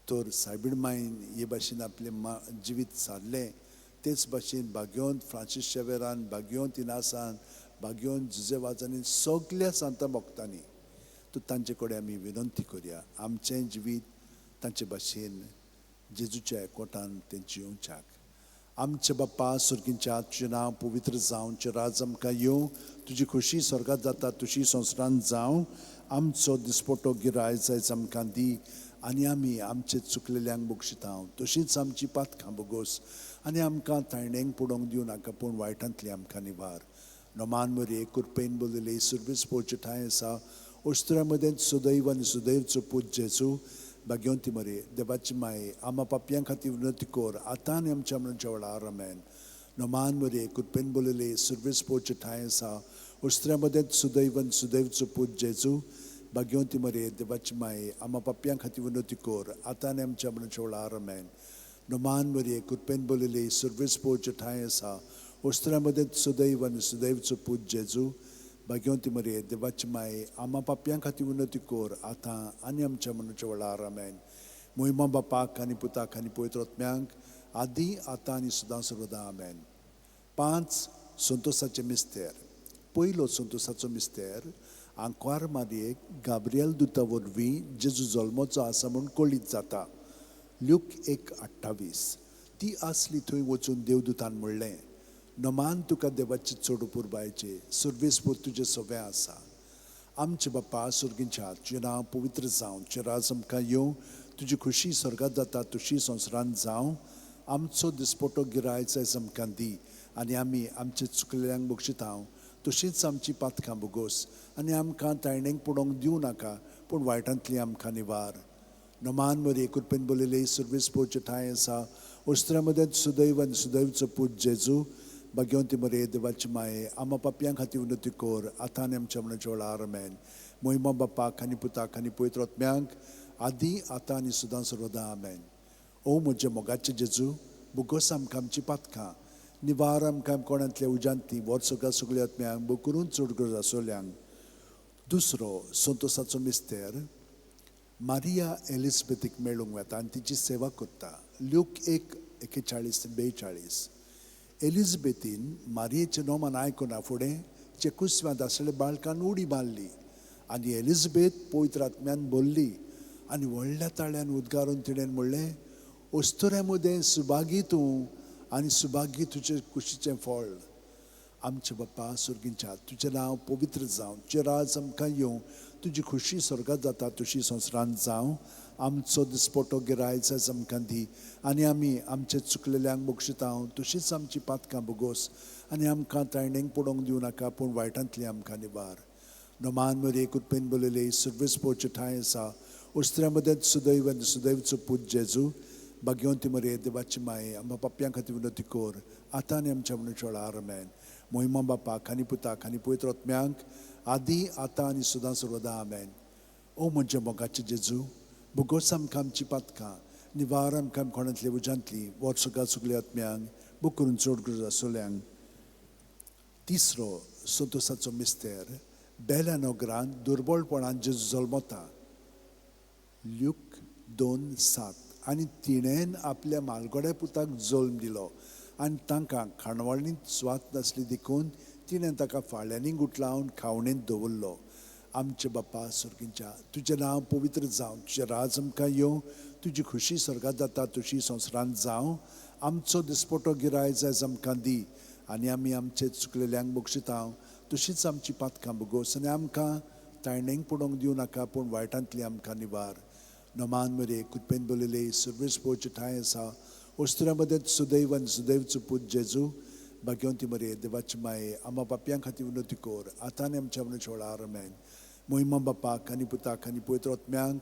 तर सायबीण मायन हे भाशेन आपलें जिवीत सारलें तेच भाशेन भाग्योन फ्रांसीस शेवेरान, भाग्योन तिनासान, भाग्योन जुजेवाजांनी सगळ्या सांत भक्तांनी तो तांचे कडेन आमी विनंती करुया आमचें जिवीत तांचे भाशेन जेजूच्या एकवटान तें जिवच्याक. आमचे बाप्पा सुर्गींच्या तुजें नांव पवित्र जावं, तुजें राज आमकां येवं, तुजी खुशी स्वर्गांत जाता तशी संवसारांत जावं. आमचो दिसपटो गिरायज आयज आमकां दी आनी आमी आमचे चुकलेल्यांक बक्षितांव तशींच आमची पातकां बोगोस आनी आमकां तायणेंक पडोवंक दिवं नाका पूण वायटांतली आमकां निवार. नोमान मरे कुरपेन बोलले सुर्वेस पोवचे ठांय आसा ओस्त्रा मदें सुदैव आनी सुदैवचो पूत जेजू भाग्यवंती मरे देवाची माये आमा पापयां खातीर विनंती कोर आतां आनी आमच्या मरणाच्या वेळार आमेन. नोमान मरे कुरपेन बोलले सुर्वेस पोवचे ठांय आसा ओस्त्रा मदें सुदैव आनी सुदैवचो पूत जेजू भाग्यवंती मरे देवाची माये आमा पापयां खातीर विनंती कोर आतां आनी आमच्या मरणाच्या वेळार आमेन. नोमान मरे कुरपेन बोलले सुर्वेस पोवचे ठांय आसा ओस्त्रा मदें सुदैव आनी सुदैवचो पूत जेजू भाग्यवंती मरे देवाची माये आमा पापयां खातीर विनंती कोर आतां आनी आमच्या मरणाच्या वेळार आमेन. मोहिमा बापाक आनी पुताक आनी पवित्र आत्म्यांक आदी आतां आनी सदां सर्वदा आमेन. 5 संतोसाचे मिस्तेर. पयलो संतोसाचो मिस्तेर आंकवार मारयेक गाब्रियल दुता वरवीं जेजू जल्मोचो आसा म्हूण कळीत जाता. ल्यूक 1:28. ती आसली थंय वचून देवदुतान म्हणलें नोमान तुका देवाची चड पुरबायचे सुर्वेस पोत तुजें सवें आसा. आमचे बाप्पा सुर्गींच्या तुजें नांव पवित्र जावं, तुजें राज आमकां येवं, तुजी खुशी स्वर्गांत जाता तशी संवसारांत जावं. आमचो दिसपटो गिरायज आयज आमकां दी आनी आमी आमचे चुकलेल्यांक बक्षितांव तशींच आमची पातकां बोगोस आनी आमकां तायणेंक पडोवंक दिवं नाका पूण वायटांतली आमकां निवार. नोमान मरे कुरपेन बोलले सुर्वेस पोवचे ठांय आसा ओस्त्रा मदें सुदैव आनी सुदैवचो पूत जेजू भाग्यवंती मरे देवाची माये आमा पापयां खातीर विनंती कोर आतां आनी आमच्या मरणाच्या वेळार आमेन. मोहिमा बापाक आनी पुताक आनी पवित्र आत्म्यांक आदी आतां आनी सदां सर्वदा आमेन. ओ म्हजे मोगाचे जेजू बोगोस आमकां आमची पातकां निवार आमकां कोणांतल्या उज्यांतली वर्सुका सगळ्या आत्म्यांक बो करून चड गरज आसोल्यांक. दुसरो संतोसाचो मिस्तेर मारिया एलिझबेथीक मेळूंक वेता आनी तिची सेवा करता. ल्यूक 1:41-42. एलिझबेथीन मारियेचें नोमान आयकुना फुडें चेकुस्व्यांत आसलेल्या बाळकान उडी मारली आनी एलिझबेथ पवित्र आत्म्यान बोल्ली आनी व्हडल्या ताळ्यान उद्गारून तिणें म्हणलें ओस्तुऱ्या मदें सुभागी तूं आनी सुभागी तुजें कुशीचें फळ. आमचे बाप्पा सुर्गींच्या तुजें नांव पवित्र जावं, तुजें राज आमकां येवं, तुजी खुशी स्वर्गांत जाता तशी संवसारांत जावं. आमचो दिसपटो गिरायज आयज आमकां दी आनी आमी आमचे चुकलेल्यांक बक्षितांव तशींच आमची पातकां बोगोस आनी आमकां तायणेंक पडोवंक दिवं नाका पूण वायटांतली आमकां निवार. नोमान मरे कुरपेन बोलले सुर्वेस पोवचे ठांय आसा ओस्त्रा मदें सुदैव आनी सुदैवचो पूत जेजू भाग्यवंती मरे देवाची माये आमा पापयां खातीर विनंती कोर आतां आनी आमच्या मरणाच्या वेळार आमेन. मोहिमा बापाक आनी पुताक आनी पवित्र आत्म्यांक आदी आतां आनी सदां सर्वदा आमेन. ओ म्हजे मोगाचे जेजू बोगोस आमकां आमची पातकां निवार आमकां कोणांतली उज्यांतली वर्सुका सगळ्या आत्म्यांक बो करून चड गरज आसोल्यांक. तिसरो संतोसाचो मिस्तेर बेल्या नोगरांत दुर्बळपणान जेजू जल्मता. ल्यूक 2:7. आनी तिणेन आपल्या मालगोड्या पुताक जल्म दिलो आनी तांकां खाणवाळींत स्वात नासली देखून तिणें ताका फाळ्यांनी गुटलावन खावणेंत दवरलो. आमचे बाप्पा सुर्गींच्या तुजें नांव पवित्र जावं, तुजें राज आमकां येवं, तुजी खुशी स्वर्गांत जाता तशी संवसारांत जावं. आमचो दिसपटो गिरायज आयज आमकां दी आनी आमी आमचे चुकलेल्यांक बक्षितांव तशींच आमची पातकां बोगोस आनी आमकां तायणेंक पडोवंक दिवं नाका पूण वायटांतली आमकां निवार. नोमान मरे कुरपेन बोलले सुर्वेस पोवचे ठांय आसा ओस्त्रा मदें सुदैव आनी सुदैवचो पूत जेजू भाग्यवंती मरे देवाची माये आमा पापयां खातीर विनंती कोर आतां आनी आमच्या मरणाच्या वेळार आमेन. मोहिमा बापाक आनी पुताक आनी पवित्र आत्म्यांक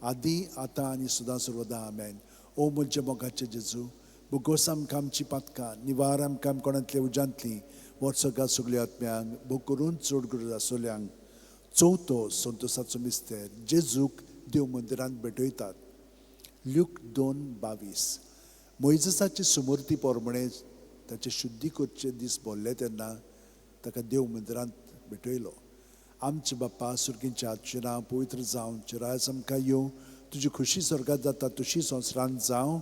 आदी आतां आनी सदां सर्वदा आमेन. ओ म्हजे मोगाचे जेजू बोगोस आमकां आमची पातकां निवार आमकां कोणांतल्या उज्यांतली वर्सुका सगळ्या आत्म्यांक बो करून चड गरज आसोल्यांक. चवथो संतोसाचो मिस्तेर जेजूक देव मंदिरांत भेटयतात. ल्यूक 2:22. मोइजेसाची सुमूर्ती पोरमणे ताचे शुद्धी करचे दीस भोल्ले तेन्ना ताका देव मंदिरांत भेटयलो आमचे बाप्पा सुर्गींच्या आजचे नांव पवित्र जावं चिरायस आमकां येवं तुजी खुशी स्वर्गात जाता तशी संवसारांत जावं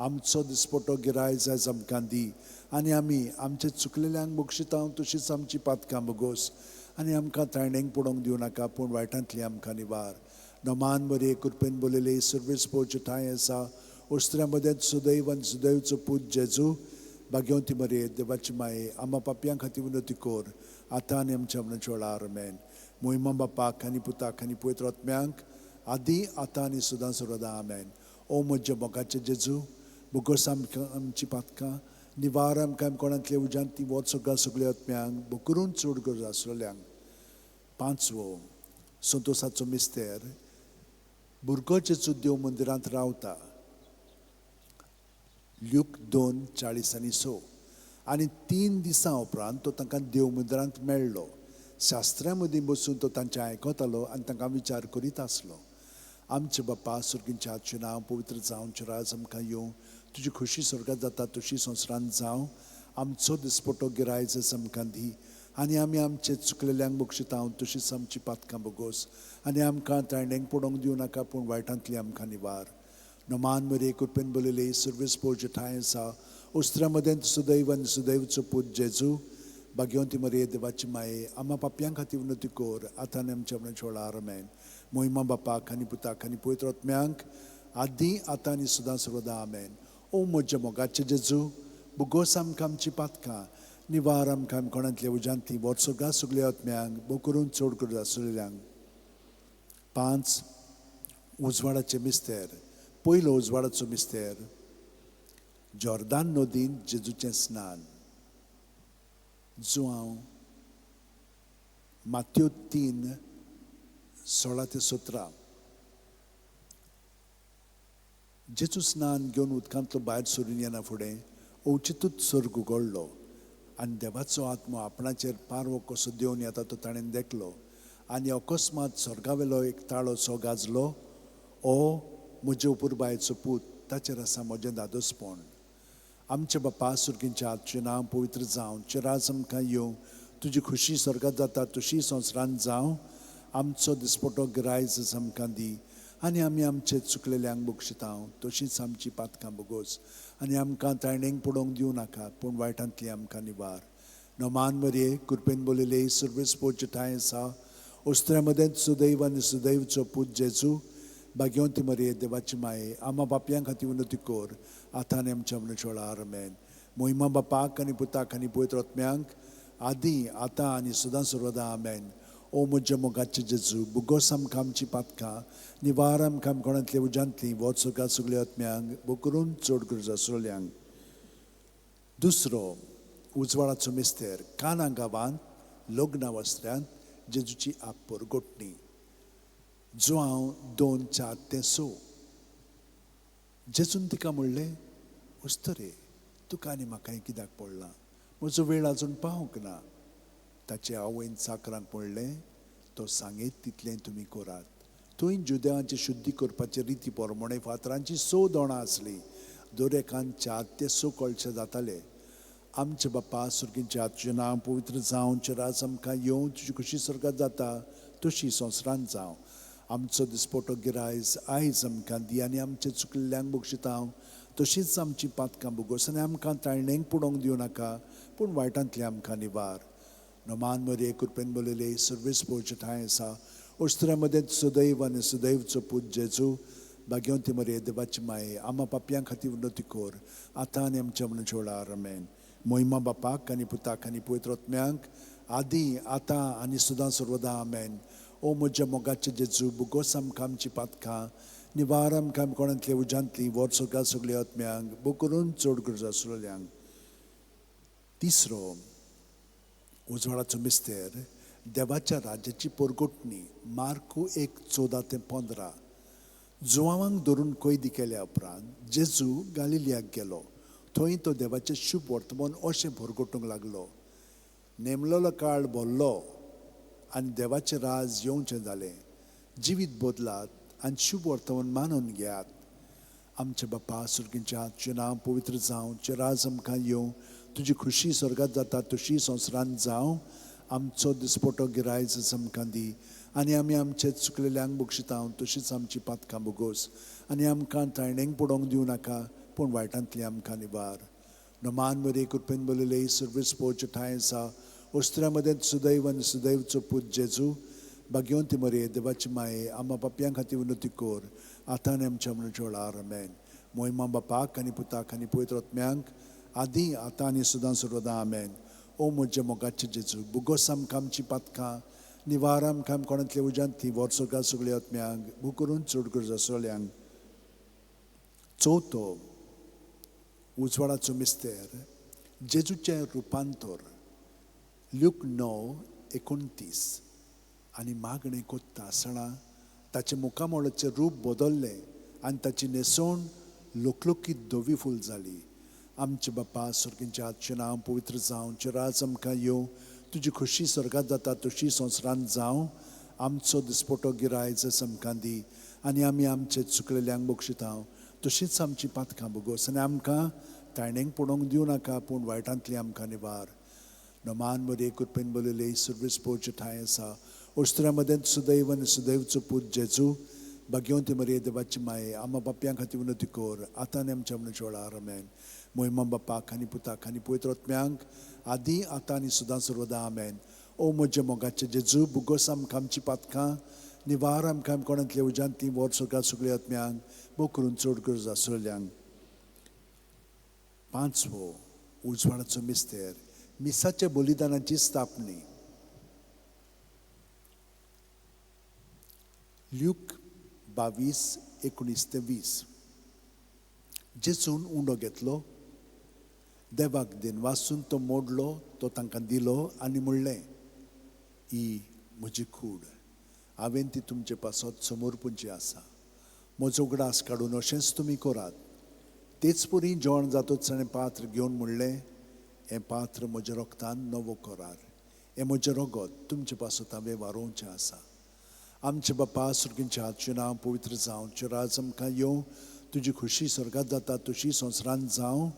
आमचो दिसपटो गिरायज आयज आमकां दी आनी आमी आमचे चुकलेल्यांक बक्षितां तशीच आमची पातकां बगोस आनी आमकां ताळणेक पडोवंक दिवं नाका पूण वायटांतली आमकां निवार नमान बरे कृपेन बोलले सर्वीस पोवचे ठांय आसा ओस्त्र्या मदें सुदैव आनी सुदैवचो पूत जेजू भाग्यवंती मरे देवाची माये आम्हा पापयां खातीर विनोती कोर आतां आनी आमच्या मनाच्या वेळार आमेन मोहिमा बापाक आनी पुताक आनी पवित्र आत्म्यांक आदी आतां आनी सदां सर्वदा आमेन ओ म्हज्या मोगाचे जेजू बुगोस आमकां आमची पातकां निवार आमकां कोणांतले उज्यांत ती वोत सगळ्या आत्म्यांक बुकरून चड गरज आसलेल्यांक पांचवो संतोसाचो मिस्तेर भुरगो जेजू देव मंदिरांत रावता ल्यूक 2:40-6 आनी 3 दिसां उपरांत तो तांकां देव मंदिरांत मेळ्ळो शास्त्र्यां मदीं बसून तो तांचें आयकतालो आनी तांकां विचार करीत आसलो आमचे बाप्पा सुर्गींचें आजचें नांव पवित्र जावं चिरायज आमकां येवं तुजी खुशी स्वर्गात जाता तशी संवसारांत जावं आमचो दिसपटो गिरायज आमकां दी आनी आमी आमचे चुकलेल्यांक बक्षितां तशीच आमची पातकां बगोस आनी आमकां ताळणेक पडोवंक दिवं नाका पूण वायटांतली आमकां निवार नमान मरे कृपेन बोलले सर्वीस पोवचे ठांय आसा उस्त्र्या मदें सुदैव आनी सुदैवचो पूत जेजू भाग्यवंती मरे देवाची माये आम्हा पापयां खातीर विनोती कोर आतां आनी आमच्या मनाच्या वेळार आमेन मोहिमा बापाक आनी पुताक आनी पवित्र आत्म्यांक आदी आतां आनी सदां सर्वदा आमेन ओ म्हज्या मोगाचे जेजू बुगोस आमकां आमची पातकां निवार आमकां कोणांतल्या उज्यांतली वर्सोगा सगळ्या आत्म्यांक बो करून चड गरज आसलेल्यांक 5 उजवाडाचें मिस्तेर पयलो उजवाडाचो मिस्तेर जॉर्दान नदींत जेजूचें स्नान जो हांव मात्यो 3:16-17 जेजू स्नान घेवन उदकांतलो भायर सरून येना फुडें अवचितूच सर्ग उगडलो आनी देवाचो आत्मो आपणाचेर पारवो कसो देवन येता तो ताणें देखलो आनी अकस्मात स्वर्गावेलो एक ताळो सो गाजलो ओ म्हजे उपुरबायेचो पूत ताचेर आसा म्हजें दादोसपण आमचे बाप्पा सुर्गींच्या आजचें नांव पवित्र जावं चिरायज आमकां येवं तुजी खुशी स्वर्गात जाता तशी संवसारांत जावं आमचो दिसपटो गिरायज आमकां दी आनी आमी आमचे चुकलेल्यांक बक्षितां तशीच आमची पातकां बगोस आनी आमकां ताळणेक पडोवंक दिवं नाका पूण वायटांतली आमकां निवार नमान मरे कृपेन बोलले सर्वीस पोवचे ठांय आसा ओस्त्र्या मदें सुदैव आनी सुदैवचो पूत जेजू भाग्यवंती मरे देवाची माये आम्हा पापयां खातीर विनोती कोर आतां आनी आमच्या मनाच्या वेळार आमेन मोहिमा बापाक आनी पुताक आनी पवित्र आत्म्यांक आदी आतां आनी सदां सर्वदा आमेन ओ म्हज्या मोगाचे जेजू बुगोस आमकां आमची पातकां निवार आमकां कोणांतले उज्यांतली वोत सगळ्या आत्म्यांक बो करून चड गरज आसलेल्यांक दुसरो उजवाडाचो मिस्तेर काना गांवांत लग्ना वस्त्र्यांत जेजूची आपपर गोठणी जो हांव 2:4-6 जेजून तिका म्हणलें उस्तरे तुका आनी म्हाकाय कित्याक पडलां म्हजो वेळ आजून पावूंक ना ताचे आवयन चाकरांक म्हणलें तो सांगीत तितलें तुमी करात थंय जुदेवांची शुद्धी करपाची रिती पोरमोणे फातरांची 6 दोणां आसलीं दर एकान 4 ते 6 कळशे जाताले आमचे बाप्पा सुर्गींचें आजचें नांव पवित्र जावं चिरायज आमकां येवं तुजी खुशी स्वर्गात जाता तशी संवसारांत जावं आमचो दिसपटो गिरायज आयज आमकां दी आनी आमचे चुकलेल्यांक बक्षितां तशीच आमची पातकां बगोस आनी आमकां ताळणेक पडोवंक दिवं नाका पूण वायटांतली आमकां निवार नमान मरे कृपेन बोलले सर्वीस पोवचे ठांय आसा ओस्त्र्या मदें सुदैव आनी सुदैवचो पूत जेजू भाग्यवंती मरे देवाची माये आम्हा पापयां खातीर विनोती कोर आतां आनी आमच्या मनाच्या वेळार आमेन मोहिमा बापाक आनी पुताक आनी पवित्र आत्म्यांक आदी आतां आनी सदां सर्वदा आमेन ओ म्हज्या मोगाचे जेजू बुगोस आमकां आमची पातकां निवार आमकां कोणांतले उज्यांतली वर्सोगा सगळ्या आत्म्यांक बो करून चड गरज आसलेल्यांक तिसरो उजवाडाचो मिस्तेर देवाच्या राज्याची परगोटणी मार्कू 1:14-15 जुवांक धरून कैदी केल्या उपरांत जेजू गालिलियाक गेलो थंय तो देवाचें शुभ वर्तमान अशें भरगोटूंक लागलो नेमलेलो काळ भरलो आनी देवाचें राज येवचें जालें जिवीत बदलात आनी शुभ वर्तमान मानून घेयात आमचे बाप्पा सुर्गींच्या आजचें नांव पवित्र जावं चिरायज आमकां येवं तुजी खुशी स्वर्गात जाता तशी संवसारांत जावं आमचो दिसपटो गिरायज आमकां दी आनी आमी आमचे चुकलेल्यांक बक्षितांव तशीच आमची पातकां बोगोस आनी आमकां ताळणेंक पडोवंक दिवं नाका पूण वायटांतली आमकां निवार नमान बरे कृपेन बोलले सर्वीस पोवचे ठांय आसा ओस्त्र्यामध्ये सुदैव आनी सुदैवचो पूत जेजू भाग्यवंती मरे देवाची माये आम्हा पापयां खातीर विनोती कोर आतां आनी आमच्या मनच्या वेळार आमेन मोहिमा बापाक आनी पुताक आनी पवित्र आत्म्यांक आदी आतां आनी सदां सर्वदा आमेन ओ म्हजे मोगाचे जेजू बुगोस आमकां आमची पातकां निवार आमकां कोणांतले उज्यांतली वर्सोगा सगळ्या आत्म्यांक बू करून चड गरज आसलेल्यांक चवथो उजवाडाचो मिस्तेर जेजूचें रुपांतर ल्यूक 9:29 आनी मागणें कोत्ता आसतना ताचे मुखामोळाचें रूप बदल्लें आनी ताची न्हेसोण लोकलोकीत धवी फूल जाली आमचे बापा सुर्गींच्या आजचें नांव पवित्र जावं चिराज आमकां येवं तुजी खुशी स्वर्गांत जाता तशी संवसारांत जावं आमचो दिसपटो गिरायज आमकां दी आनी आमी आमचे चुकलेल्यांक बक्षितांव तशीच आमची पातकां बोगोस आनी आमकां ताळणेंक पडोवंक दिवं नाका पूण वायटांतली आमकां निवार नमान बरे कृपेन बोलले सर्वीस पोवचे ठांय आसा ओस्त्र्यामध्ये सुदैव आनी सुदैवचो पूत जेजू भाग्यवंती मरे देवाची माये आम्हा पापयां खातीर विनोती कोर आतां आनी आमच्या मनच्या वेळार आमेन मोहिमा बापाक आनी पुताक आनी पवित्र आत्म्यांक आदी आतां आनी सदां सर्वदा आमेन ओ म्हजे मोगाचे जेजू बुगोस आमकां आमची पातकां निवार आमकां कोणांतल्या उज्यांतली वर सगळ्या सगळ्या आत्म्यांक बो करून चड गरज आसलेल्यांक पांचवो उजवाडाचो मिस्तेर मिसाच्या बलिदानाची स्थापणी ल्यूक 22:19-20 जेजून उंडो घेतलो देवाक दिन वाचून तो मोडलो तो तांकां दिलो आनी म्हणलें ही म्हजी कूड हांवें ती तुमचे पासत समोर पुंजी आसा म्हजो उगडास काडून अशेंच तुमी करात तेच परी जेवण जातूच ताणें पात्र घेवन म्हणलें हें पात्र म्हज्या रोगतान नवो करार हें म्हजें रगत तुमचे पासत हांवें वारोवचें आसा आमचे बापा सुर्गींच्या आजचें नांव पवित्र जावं चिराज आमकां येवं तुजी खुशी स्वर्गांत जाता तशी संवसारांत जावं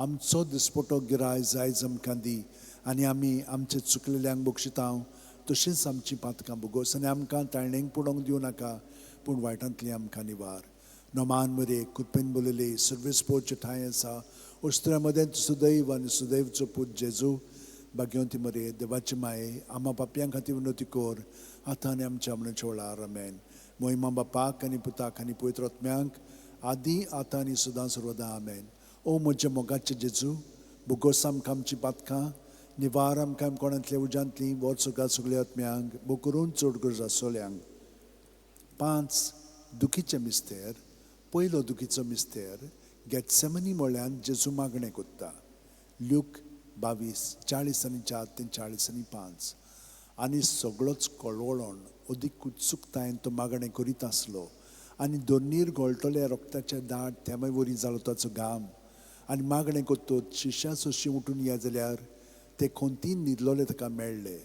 आमचो दिसपटो गिरायज आयज आमकां दी आनी आमी आमचे चुकलेल्यांक बक्षितांव तशीच आमची पातकां बोगोस आनी आमकां ताळणेंक पडोवंक दिवं नाका पूण वायटांतली आमकां निवार नमान मरे कृपेन बोलले सर्वीस पोवचे ठांय आसा ओस्त्र्यामध्ये सुदैव आनी सुदैवचो पूत जेजू भाग्यवंती मरे देवाची माये आम्हा पापयां खातीर विनोती कोर आतां आनी आमच्या मनच्या वेळार आमेन मोहिमा बापाक आनी पुताक आनी पवित्र आत्म्यांक आदी आतां आनी सदां सर्वदा आमेन ओ म्हजे मोगाचे जेजू बुगोस आमकां आमची पातकां निवार आमकां कोणांतल्या उज्यांतली वर सगळ्या आत्म्यांक बो करून चड गरज आसलेल्यांक 5 दुखीचे मिस्तेर पयलो दुखीचो मिस्तेर गेत्सेमनी मळ्यान जेजू मागणें कोत्ता ल्यूक 22:40-4-40-5 आनी सगळोच कळवळोन अदीक उत्सुकतायेन तो मागणें करीत आसलो आनी दोनीर गळटले रोगताचे दाट तेमय वरी जालो ताचो घाम आनी मागणें कोत्तोत शिश्यां सोशी उठून या जाल्यार ते खोंतीन न्हिदलोले ताका मेळ्ळे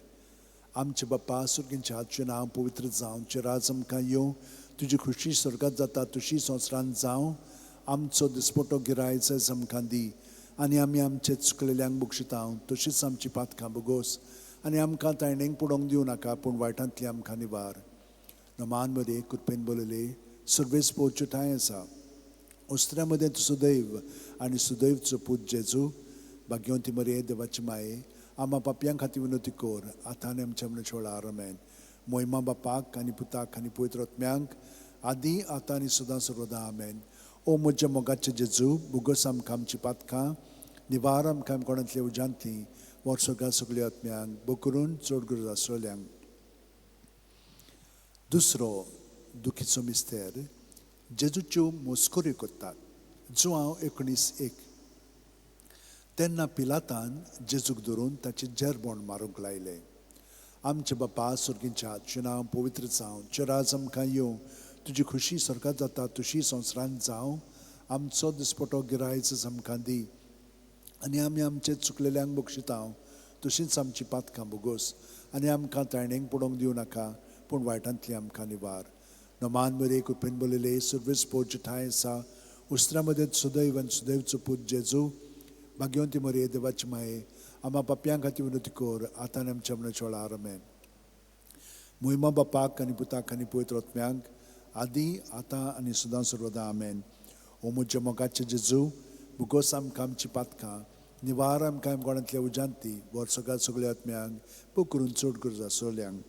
आमचे बापा सुर्गींच्या आजचें नांव पवित्र जावं चिराज आमकां येवं तुजी खुशी स्वर्गांत जाता तशी संवसारांत जावं आमचो दिसपटो गिरायज आमकां दी आनी आमी आमचे चुकलेल्यांक बक्षितांव तशीच आमची पातकां बोगोस आनी आमकां ताळणेंक पडोवंक दिवं नाका पूण वायटांतली आमकां निवार नमान मरे कृपेन बोलले सर्वेस पोवचे ठांय आसा ओस्त्र्यामध्ये सुदैव आनी सुदैवचो पूत जेजू भाग्यवंती मरे देवाची माये आम्हा पापयां खातीर विनोती कोर आतां आनी आमच्या मनच्या वेळार आमेन मोहिमा बापाक आनी पुताक आनी पवित्र आत्म्यांक आदी आतां आनी सदां सर्वदा आमेन ओ म्हज्या मोगाचे जेजू बुगोस आमकां आमची पातकां निवार आमकां कोणांतल्या उज्यांतली वर्सोगा सगळ्या आत्म्यांक बो करून चड गरज आसलेल्यांक दुसरो दुखीचो मिस्तेर जेजूच्यो मोस्कोऱ्यो कोत्तात जो हांव 19:1 तेन्ना पिलातान जेजूक धरून ताचे जेरबोण मारूंक लायलें आमचे बापा सुर्गींच्या आजचें नांव पवित्र जावं चिराज आमकां येवं तुजी खुशी स्वर्गांत जाता तशी संवसारांत जावं आमचो दिसपटो गिरायज आमकां दी आनी आमी आमचे चुकलेल्यांक बक्षितांव तशीच आमची पातकां बोगोस आनी आमकां ताळणेंक पडोवंक दिवं नाका पूण वायटांतली आमकां निवार नमान मरे कृपेन बोलले सर्वीस पोवचे ठांय आसा उस्त्र्यामध्ये सुदैव आनी सुदैवचो पूत जेजू भाग्यवंती मरे देवाची माये आम्हा पापयां खातीर विनंती कर आतां आनी आमच्या मनाच्या वेळार आमेन. महिमा बापाक आनी पुताक आनी पवित्र आत्म्यांक आदी आतां आनी सदां सर्वदा आमेन. ओ म्हज्या मोगाचें जेजू, भुगोस आमकां आमची पातकां, निवार आमकां कोणांतल्या उजांती, वर्सोगात सगळ्या आत्म्यांक पू करून चड कर सोल्यांक.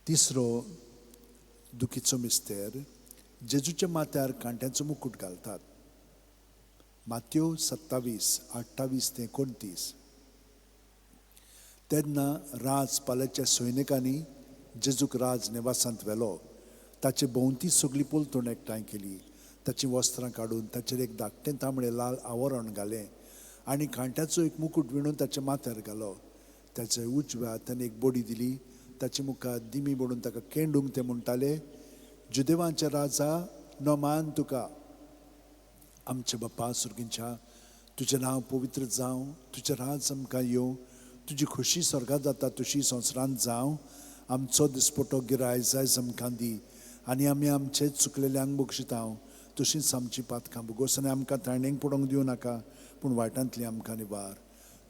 तिसरो दुखीचो मिस्तेर, जेजूच्या माथ्यार कांट्याचो मुकुट घालतात. मात्यो 27:28-29. तेन्ना राज पालाच्या सैनिकांनी जेजूक राज निवासांत व्हेलो. ताचे भोंवती सगळी पलतून एकठांय केली. ताची वस्त्रां काडून ताचेर एक धाकटें तांबडें लाल आवरण घालें आनी कांट्याचो एक मुकुट विणून ताच्या माथ्यार घालो. ताच्या उजव्या हातान एक बडी दिली. ताचे मुखार दिमी म्हणून ताका केंडूंक ते म्हणटाले, जुदेवांच्या राजा नोमान तुका. आमचे बापा सुर्गींच्या, तुजें नांव पवित्र जावं, तुजें राज आमकां येवं, तुजी खुशी स्वर्गांत जाता तशी संवसारांत जावं. आमचो दिसपटो गिराय जाय आमकां दी आनी आमी आमचे चुकलेल्यांक बक्षितांव तशींच आमची पातकां भुगोस आनी आमकां ताणेंक पडोवंक दिवं नाका पूण वायटांतली आमकां निवार.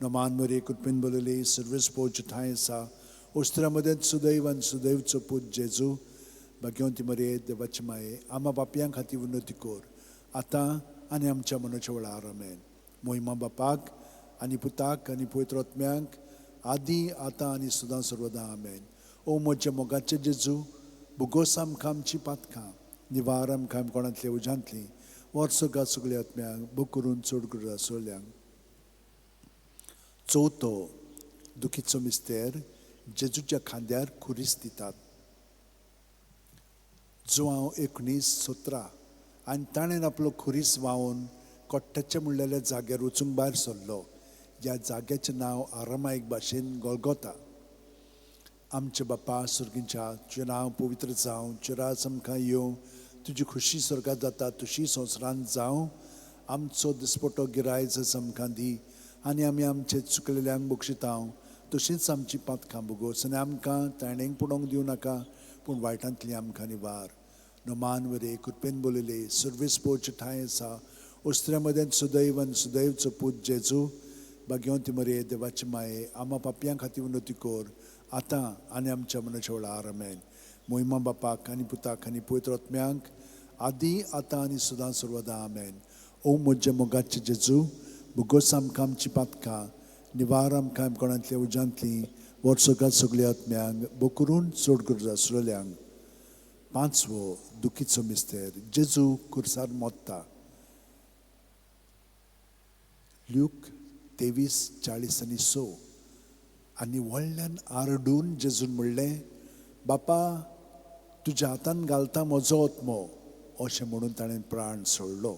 नोमान मरे कुटपीन बोलले सर्वेस पोवचे ठांय आसा. ओस्त्रा मदें सुदैव आनी सुदैवचो पूत जेजू, भाग्यवंती मरे देवाची माये, आम्हा पापयां खातीर विनंती कर आतां आनी आमच्या मनाच्या वेळार आमेन. महिमा बापाक आनी पुताक आनी पवित्र आत्म्यांक आदी आतां आनी सदां सर्वदा आमेन. ओ म्हज्या मोगाचें जेजू, भुगोस आमकां आमची पातकां, निवार आमकां कोणांतल्या उजांतली, वर्सोगात सगळ्या आत्म्यांक बूक करून चड कर सोल्यांक. चवथो दुखीचो मिस्तेर, जेजूच्या खांद्यार खुरीस दितात. जुवांव 19:17. आनी ताणें आपलो खुरीस व्हांवून कोट्ट्याचे म्हणलेल्या जाग्यार वचूंक भायर सरलो. ह्या जाग्याचें नांव आरामायक भाशेन गोल्गोथा. आमचे बापा सुर्गींच्या, तुजें नांव पवित्र जावं, तुजें राज आमकां येवं, तुजी खुशी स्वर्गांत जाता तशी संवसारांत जावं. आमचो दिसपटो गिराय जस आमकां दी आनी आमी आमचे चुकलेल्यांक बक्षितांव तशींच आमची पातकां भुगोस आनी आमकां ताणेंक पडोवंक दिवं नाका पूण वायटांतली आमकां निवार. नोमान वरे कृपेन बोलले सर्वेस पोवचे ठांय आसा. ओस्त्र्या मदें सुदैव आनी सुदैवचो पूत जेजू, भाग्यवंती मरे देवाची माये, आम्हा पापयां खातीर विनंती कर आतां आनी आमच्या मनाच्या वेळार आमेन. महिमा बापाक आनी पुताक आनी पवित्र आत्म्यांक आदी आतां आनी सदां सर्वदा आमेन. ओ म्हज्या मोगाचें जेजू, भुगोस आमकां आमची पातकां, निवार आमकां कोणांतल्या उजांतली, वर्सोगात सगळ्या आत्म्यांक बो करून चड कर आसलेल्यांक. पांचवो दुखीचो मिस्तेर, जेजू खुर्सार मोत्ता. ल्यूक 23:40-6. आनी व्हडल्यान आरडून जेजून म्हणलें, बापा तुज्या हातान घालता म्हजो आत्मो, अशें म्हणून ताणें प्राण सोडलो.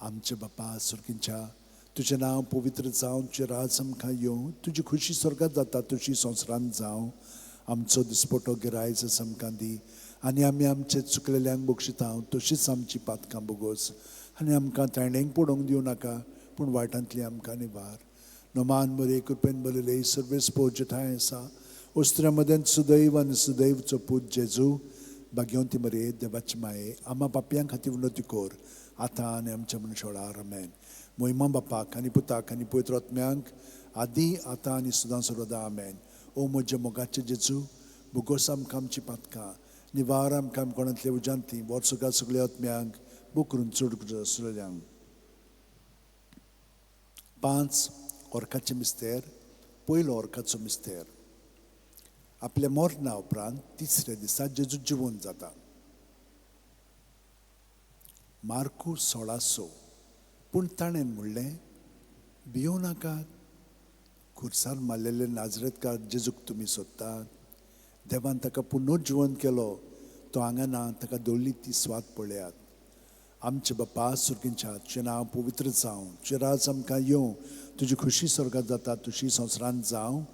आमचे बापा सुर्गींच्या, तुजें नांव पवित्र जावं, तुजें राज आमकां येवं, तुजी खुशी स्वर्गांत जाता तशी संवसारांत जावं. आमचो दिसपटो गिराय जस आमकां दी आनी आमी आमचे चुकलेल्यांक बक्षितांव तशींच आमची पातकां भुगोस आनी आमकां ताणेंक पडोवंक दिवं नाका पूण वायटांतली आमकां निवार. नोमान मरे कृपेन बोलले सर्वेस पोवचे ठांय आसा. ओस्त्र्या मदें सुदैव आनी सुदैवचो पूत जेजू, भाग्यवंती मरे देवाची माये, आम्हा पापयां खातीर विनंती कर आतां आनी आमच्या मनशा वेळार आमेन. महिमा बापाक आनी पुताक आनी पवित्र आत्म्यांक आदी आतां आनी सदां सर्वदा आमेन. ओ म्हज्या मोगाचें जेजू, भुगोस आमकां आमची पातकां, निवार आमकां कोणांतल्या उजांतली, वर्सोगात सगळ्या आत्म्यांक बूक करून चड कर आसलेल्यांक. 5 ओर्काचें मिस्तेर, पयलो ओर्काचो मिस्तेर. आपल्या मरणा उपरांत तिसऱ्या दिसा जेजू जिवंत जाता. मार्कू 16:6. पूण ताणें म्हणलें, भियो नाकात, खुर्सार मारलेले नाजरेतकार जेजूक तुमी सोदतात. देवान ताका पुनर्जिवंत केलो, तो हांगा ना, ताका दवरली ती स्वात पळयात. आमचे बापा सुर्गींच्या, तुजें नांव पवित्र जावं, तुजें राज आमकां येवं, तुजी खुशी स्वर्गांत जाता तशी संवसारांत जावं.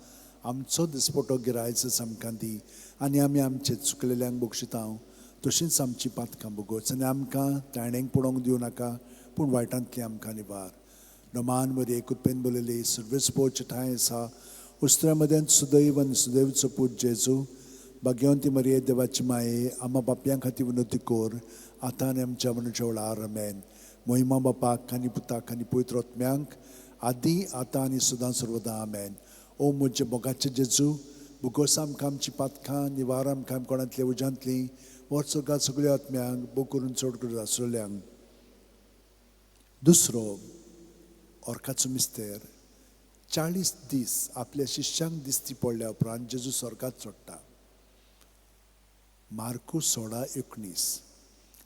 आमचो दिसपटो गिराय जस आमकां दी आनी आमी आमचे चुकलेल्यांक बक्षितांव तशींच आमची पातकां भुगोस आनी आमकां ताणेंक पडोवंक दिवं नाका पूण वायटांतली आमकां निवार. नोमान मरे कृपेन बोलले सर्वेस पोवचे ठांय आसा. ओस्त्र्या मदें सुदैव आनी सुदैवचो पूत जेजू, भाग्यवंती मरे देवाची माये, आम्हा पापयां खातीर विनंती कर आतां आनी आमच्या मनशा वेळार आमेन. महिमा बापाक आनी पुताक आनी पवित्र आत्म्यांक आदी आतां आनी सदां सर्वदा आमेन. ओ म्हजे मोगाचे जेजू, बुगोस आमकां आमची पातकां, निवार आमकां कोणांतले उजांतली, वर्सोगात सगळ्या आत्म्यांक बो करून चड करून आसलेल्यांक. दुसरो ऑर्काचो मिस्तेर 40 दीस आपल्या शिश्यांक दिसती पडल्या उपरांत जेजू स्वर्गात चडटा. मार्कू 16:19.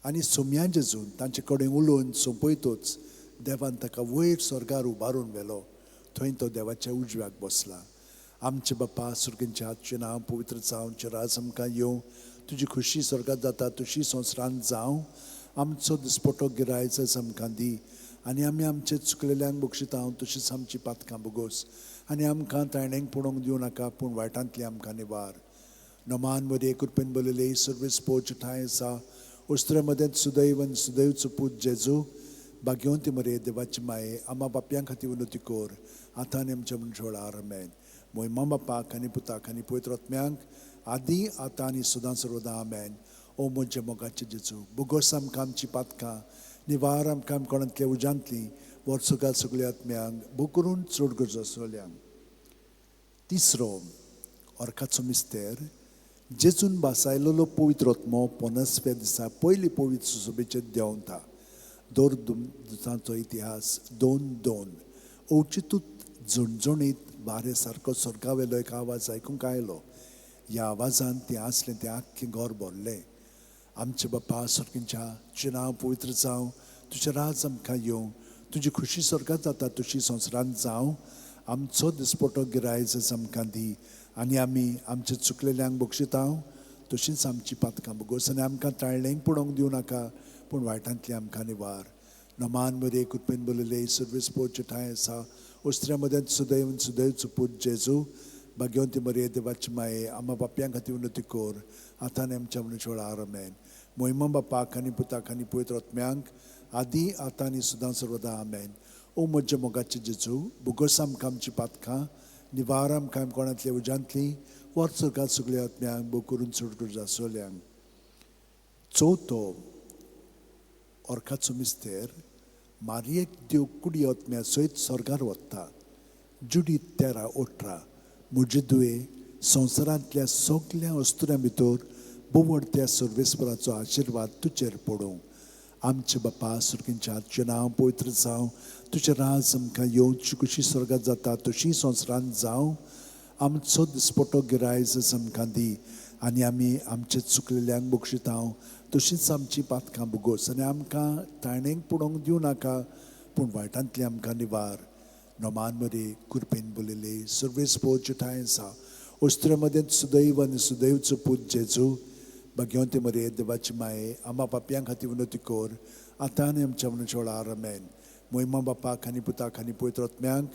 आनी सोम्या जेजून तांचे कडेन उलोवन सोंपयतूच देवान ताका वयर स्वर्गार उबारून व्हेलो. थंय तो देवाच्या उजव्याक बसला. आमचे बापा सुर्गींच्या हातचें नांव पवित्र जावं, तुजें राज आमकां येवं, तुजी खुशी स्वर्गात जाता तशी संवसारांत जावं. आमचो दिसपटो गिरायज आमकां दी, आनी आमी आमचे चुकलेल्यांक बक्षिता तशीच आमची पातकां बुगोस, आनी आमकां तायणेक पडोवंक दिवं नाका, पूण वायटांतली आमकां निवार. नमान मध्ये कृपेन बोलले सर्वीस पोच ठाय आसा, उस्त्रे मदें सुदैवन सुदैवचो पूत जेजू, भाग्यवंती मरे देवाची माये, आम्हा बापयां खातीर विनोती कोर, आतां आनी आमच्या मनशा वेळार आमेन. मोहिमा बापाक आनी पुताक आनी पवित्र आत्म्यांक आदी आतां आनी सदां सर्वदा आमेन. ओ म्हजे मोगाचे जेजू, बुगोस आमकां आमची पातकां, निवार आमकां कोणांतल्या उजांतली, वर्सोगात सगळ्या आत्म्यांक बो करून चड गरजो आसलेल्यांक. तिसरो ऑर्काचो मिस्तेर जेजून बासायलेलो पवित्र आत्मो 50व्या दिसा पयली पवित्र सुसोबेचेर देंवता. दोर दिसांचो इतिहास 2:2. ओचितूत झणझणीत वारे सारको स्वर्गावेलो एक आवाज आयकूंक आयलो. ह्या आवाजान तें आसलें तें आख्खें घर भरलें. आमचे बापा सुर्गींच्या, तुजें नांव पवित्र जावं, तुजें राज आमकां येवं, तुजी खुशी स्वर्गात जाता तशी संवसारांत जावं. आमचो दिसपटो गिरायज आमकां दी, आनी आमी आमचे चुकलेल्यांक बक्षिता तशींच आमची पातकां बुगोस, आनी आमकां ताळणेक पडोवंक दिवं नाका, पूण वायटांतली आमकां निवार. नमान मध्ये कृपेन बोलले सर्वीस पोच ठाय आसा, उस्त्र्या मदें सुदैवन सुदैवचो पूत जेजू, भाग्यवंती मरे देवाची माये, आम्हा बापयां खातीर विनोती कोर, आतां आनी आमच्या मनशा वेळार आमेन. मोहिमा बापाक आनी पुताक आनी पवित्र आत्म्यांक आदी आतां आनी सदां सर्वदा आमेन. ओ म्हजे मोगाचे जेजू, बुगोस आमकां आमची पातकां, निवार आमकां कोणांतल्या उजांतली, वर्सोगात सगळ्या आत्म्यांक बो करून चड गरजो आसलेल्यांक. चवथो ऑर्काचो मिस्तेर मारयेक देव कुडी आत्म्या सयत स्वर्गार वता. जुडीत 13:18. म्हजे दुये संवसारांतल्या सगळ्या अस्तुऱ्यां भितर बोवड त्या सर्वेस्पराचो आशिर्वाद तुजेर पडूं. आमचे बापा सुर्गींच्या, तुजें नांव पवित्र जावं, तुजें राज आमकां येवं, तुजी खुशी स्वर्गात जाता तशी संवसारांत जावं. आमचो दिसपटो गिरायज आमकां दी, आनी आमी आमचे चुकलेल्यांक बक्षिता तशींच आमची पातकां बुगोस, आनी आमकां तायणेक पडोवंक दिवं नाका, पूण वायटांतली आमकां निवार. नोमान मध्ये कृपेन बोलले सर्वेस पोच ठाय आसा, उस्त्रे मदें सुदैव आनी सुदैवचो पूत जेजू, भाग्यवंती मरे देवाची माये, आम्हा बापयां खातीर विनोती कोर, आतां आनी आमच्या मनशा वेळार आमेन. मोहिमा बापाक आनी पुताक आनी पवित्र आत्म्यांक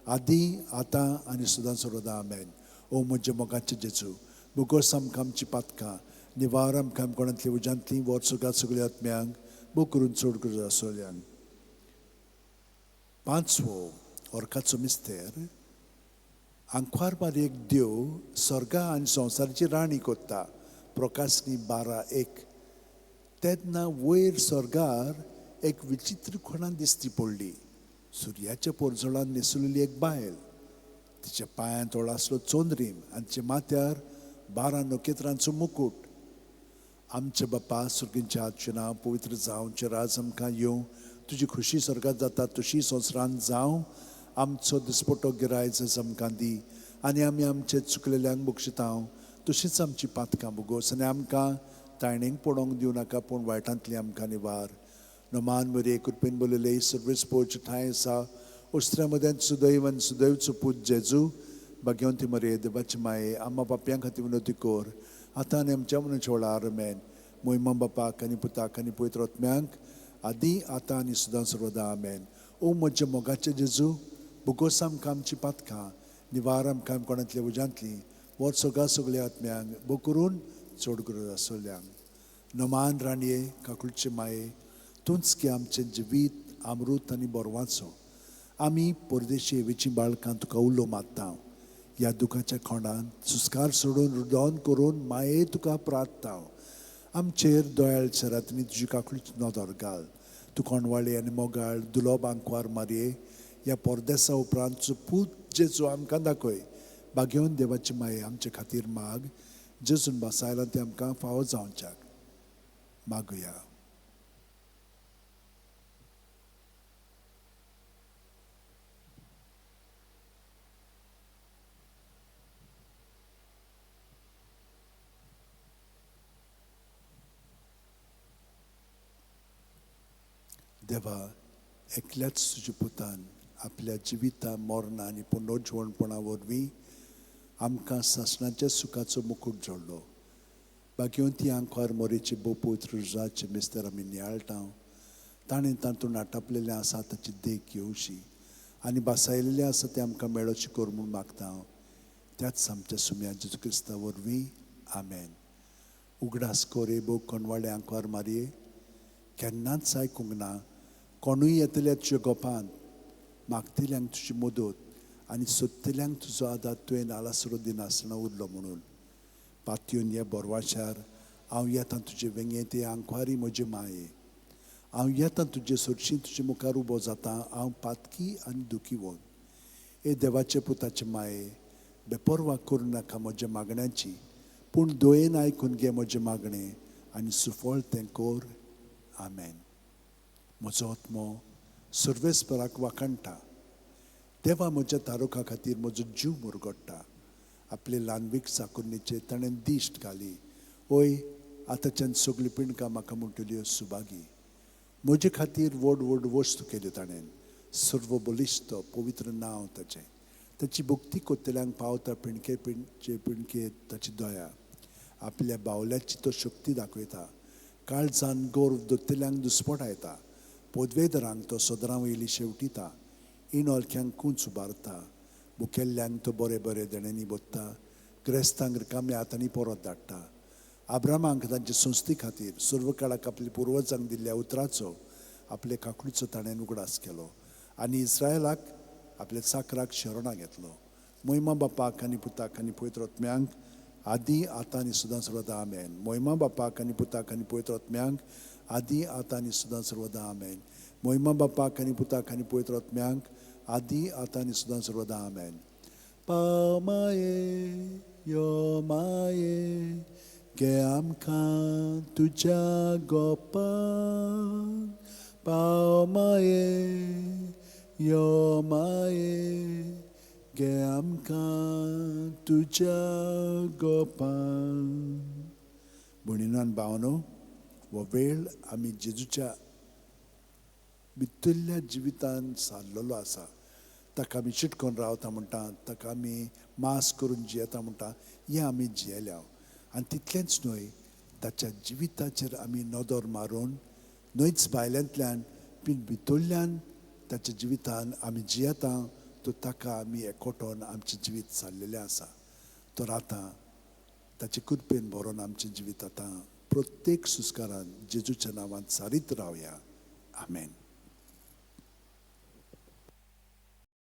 आदी आतां आनी सदां सर्वदा आमेन. ओ म्हजे मोगाचे जेजू, बुगोस आमकां आमची पातकां, निवार आमकां कोणांतली उजांतली, वर्सोगात सगळ्या आत्म्यांक बो करून चड गरजो आसलेल्यांक. पांचवो ऑर्काचो मिस्तेर आंखवार बारीक देव स्वर्गा आनी संवसाराची राणी कोत्ता. प्रकाशनी 12:1. तेन्ना वयर स्वर्गार एक विचित्र खोणा दिसती पडली. सुर्याच्या पोरजोळान न्हेसलेली एक बायल, तिच्या पांयांत आसलो चोंदरीम, आनी तिच्या माथ्यार 12 नखेत्रांचो मुकुट. आमचे बापा सुर्गींच्या, तुजें नांव पवित्र जावं, तुजें राज आमकां येवं, तुजी खुशी स्वर्गात जाता तशी संवसारांत जावं. आमचो दिसपटो गिरायज आमकां दी, आनी आमी आमचे चुकलेल्यांक बक्षिता तशींच आमची पातकां बुगोस, आनी आमकां तायणेक पडोवंक दिवं नाका, पूण वायटांतली आमकां निवार. नोमान मध्ये कृपेन बोलले सर्वेस पोच ठाय आसा, उस्त्र्या मदें सुदैव आनी सुदैवचो पूत जेजू, भाग्यवंती मरे देवाची माये, आम्हा बापयां खातीर विनोती कोर, आतां आनी आमच्या मनशा वेळार आमेन. मोहिमा बापाक आनी पुताक आनी पवित्र आत्म्यांक आदी आतां आनी सदां सर्वदा आमेन. ओ म्हजे मोगाचे जेजू, बुगोस आमकां आमची पातकां, निवार आमकां कोणांतल्या उजांतली, वर्सोगात सगळ्या आत्म्यांक बो करून चड गरज आसलेल्यांक. नोमान राणये, काकुळचे माये, तूंच की आमचें जिवीत, अमृत आनी बोरवांचो. आमी परदेशी हेवेची बाळकां तुका उलो मारता. ह्या दुखाच्या खोंडांत सुस्कार सोडून रुदोन करून माये तुका प्रार्थता. आमचेर दोयाळ शरातनी तुजी काकुळीची नदर घाल. तूं कोणवाळी आनी मोगाळ दुलोब आंकवार मारये, ह्या परदेसा उपरांत तुजो पूत जेजू आमकां दाखय. बागेवन देवाची माये आमचे खातीर माग. जेजून बसायला ते आमकां फावो जावच्याक मागुया. देवा, एकल्याच तुज्या पुतान आपल्या जिविता मरणा आनी पुनर्जीवणपणा वरवीं आमकां सासणाच्या सुखाचो मुकूट जोडलो. बाकी ती आंकवार मोरेची बोपूत रुजाचे मेस्तर आमी नियाळटा. ताणें तातूंत आटापलेलें आसा ताची देख येवची आनी बासायलेलें आसा तें आमकां मेळोचें कर म्हूण मागता हांव. त्याच आमच्या सुम्या जेजू क्रिस्ता वरवीं. आमेन. उगडास कोरे बो कोणवाडे आंकवार मारये, केन्नाच आयकूंक ना कोणूय येतल्या तुज्या गोपांत. मागतल्यांक तुजी मदत आनी सोदतल्यांक तुजो आदार तुवें आलासरो दिनासतना उरलो म्हणून. पातयेवन हे बोरवाशार हांव येतां तुजे वेंगे ते आंकवारी म्हजे माये. हांव येतां तुजे सोडशीं तुजे मुखार उबो जातां. हांव पातकी आनी दुखीवण. हे देवाचे पुताचे माये, बेपरवा करूं नाका म्हज्या मागण्यांची, पूण दोयेन आयकून घे म्हजें मागणें आनी सुफळ तें कोर. आमेन. म्हजो आत्मो सर्वेस्पराक वाखणटा. देवा, म्हज्या तारुका खातीर म्हजो जीव मुरगोडटा. आपले ल्हानवीक साकुन्नीचे ताणें दिश्ट घाली. ओय, आतांच्यान सगळी पिणकां म्हाका म्हणटल्यो सुभागी. म्हजे खातीर व्हड व्हड वस्तू केल्यो ताणें. सर्व बलिश्ट पवित्र नांव ताचें. ताची भक्ती कोत्तल्यांक पावता पिणके पिणके ताची दया. आपल्या बावल्याची तो शक्ती दाखयता. काळजान गौरव दोत्तल्यांक दुस्पट येता. पोदवेदरांक तो सदरां वयली शेवटिता. इनोलक्यांक कूंच उबारता. मुखेल्ल्यांक तो बरे बरे देण्यांनी बोत्ता. क्रेस्तांक रिकाम्या हातांनी परत धाडटा. आब्रामांक तांचे संस्थे खातीर सर्व काळाक आपल्या पुर्वजांक दिल्ल्या उतराचो आपले काकुळीचो ताणें उगडास केलो. आनी इस्रायलाक आपल्या चाकराक शरणां घेतलो. मोहिमा बापाक आनी पुताक आनी पवित्र आत्म्यांक आदी आतां आनी सदां सर्वदा. आमेन. मोहिमा बापाक आनी पुताक आनी पवित्र आत्म्यांक आदी आतां आनी सदां सर्वदा. आमेन. मोहिमा बापाक आनी पुताक आनी पवित्र आत्म्यांक आदी आतां आनी सदां सर्वदा. आमेन. पाव माये यो माये, घे आमकां तुज्या गोपान. पाव माये यो माये, घे आमकां तुज्या गोपान. भयणीनो आनी भावनो, हो वेळ आमी जेजूच्या भितरल्या जिवितान सारलेलो आसा. ताका आमी चिटकोन रावता म्हणटा, ताका आमी मास करून जियेता म्हणटा, हें आमी जियेल्या. आनी तितलेंच न्हय, ताच्या जिविताचेर आमी नदर मारून न्हयच भायल्यांतल्यान पूण भितरल्यान ताच्या जिवितान आमी जियेता. तो ताका आमी एकवटोन आमचें जिवीत सारलेलें आसा. तर आतां ताचे कृपेन भरोन आमचें जिवीत आतां प्रत्येक सुस्कारान जेजूच्या नांवान सारीत रावया. आमेन.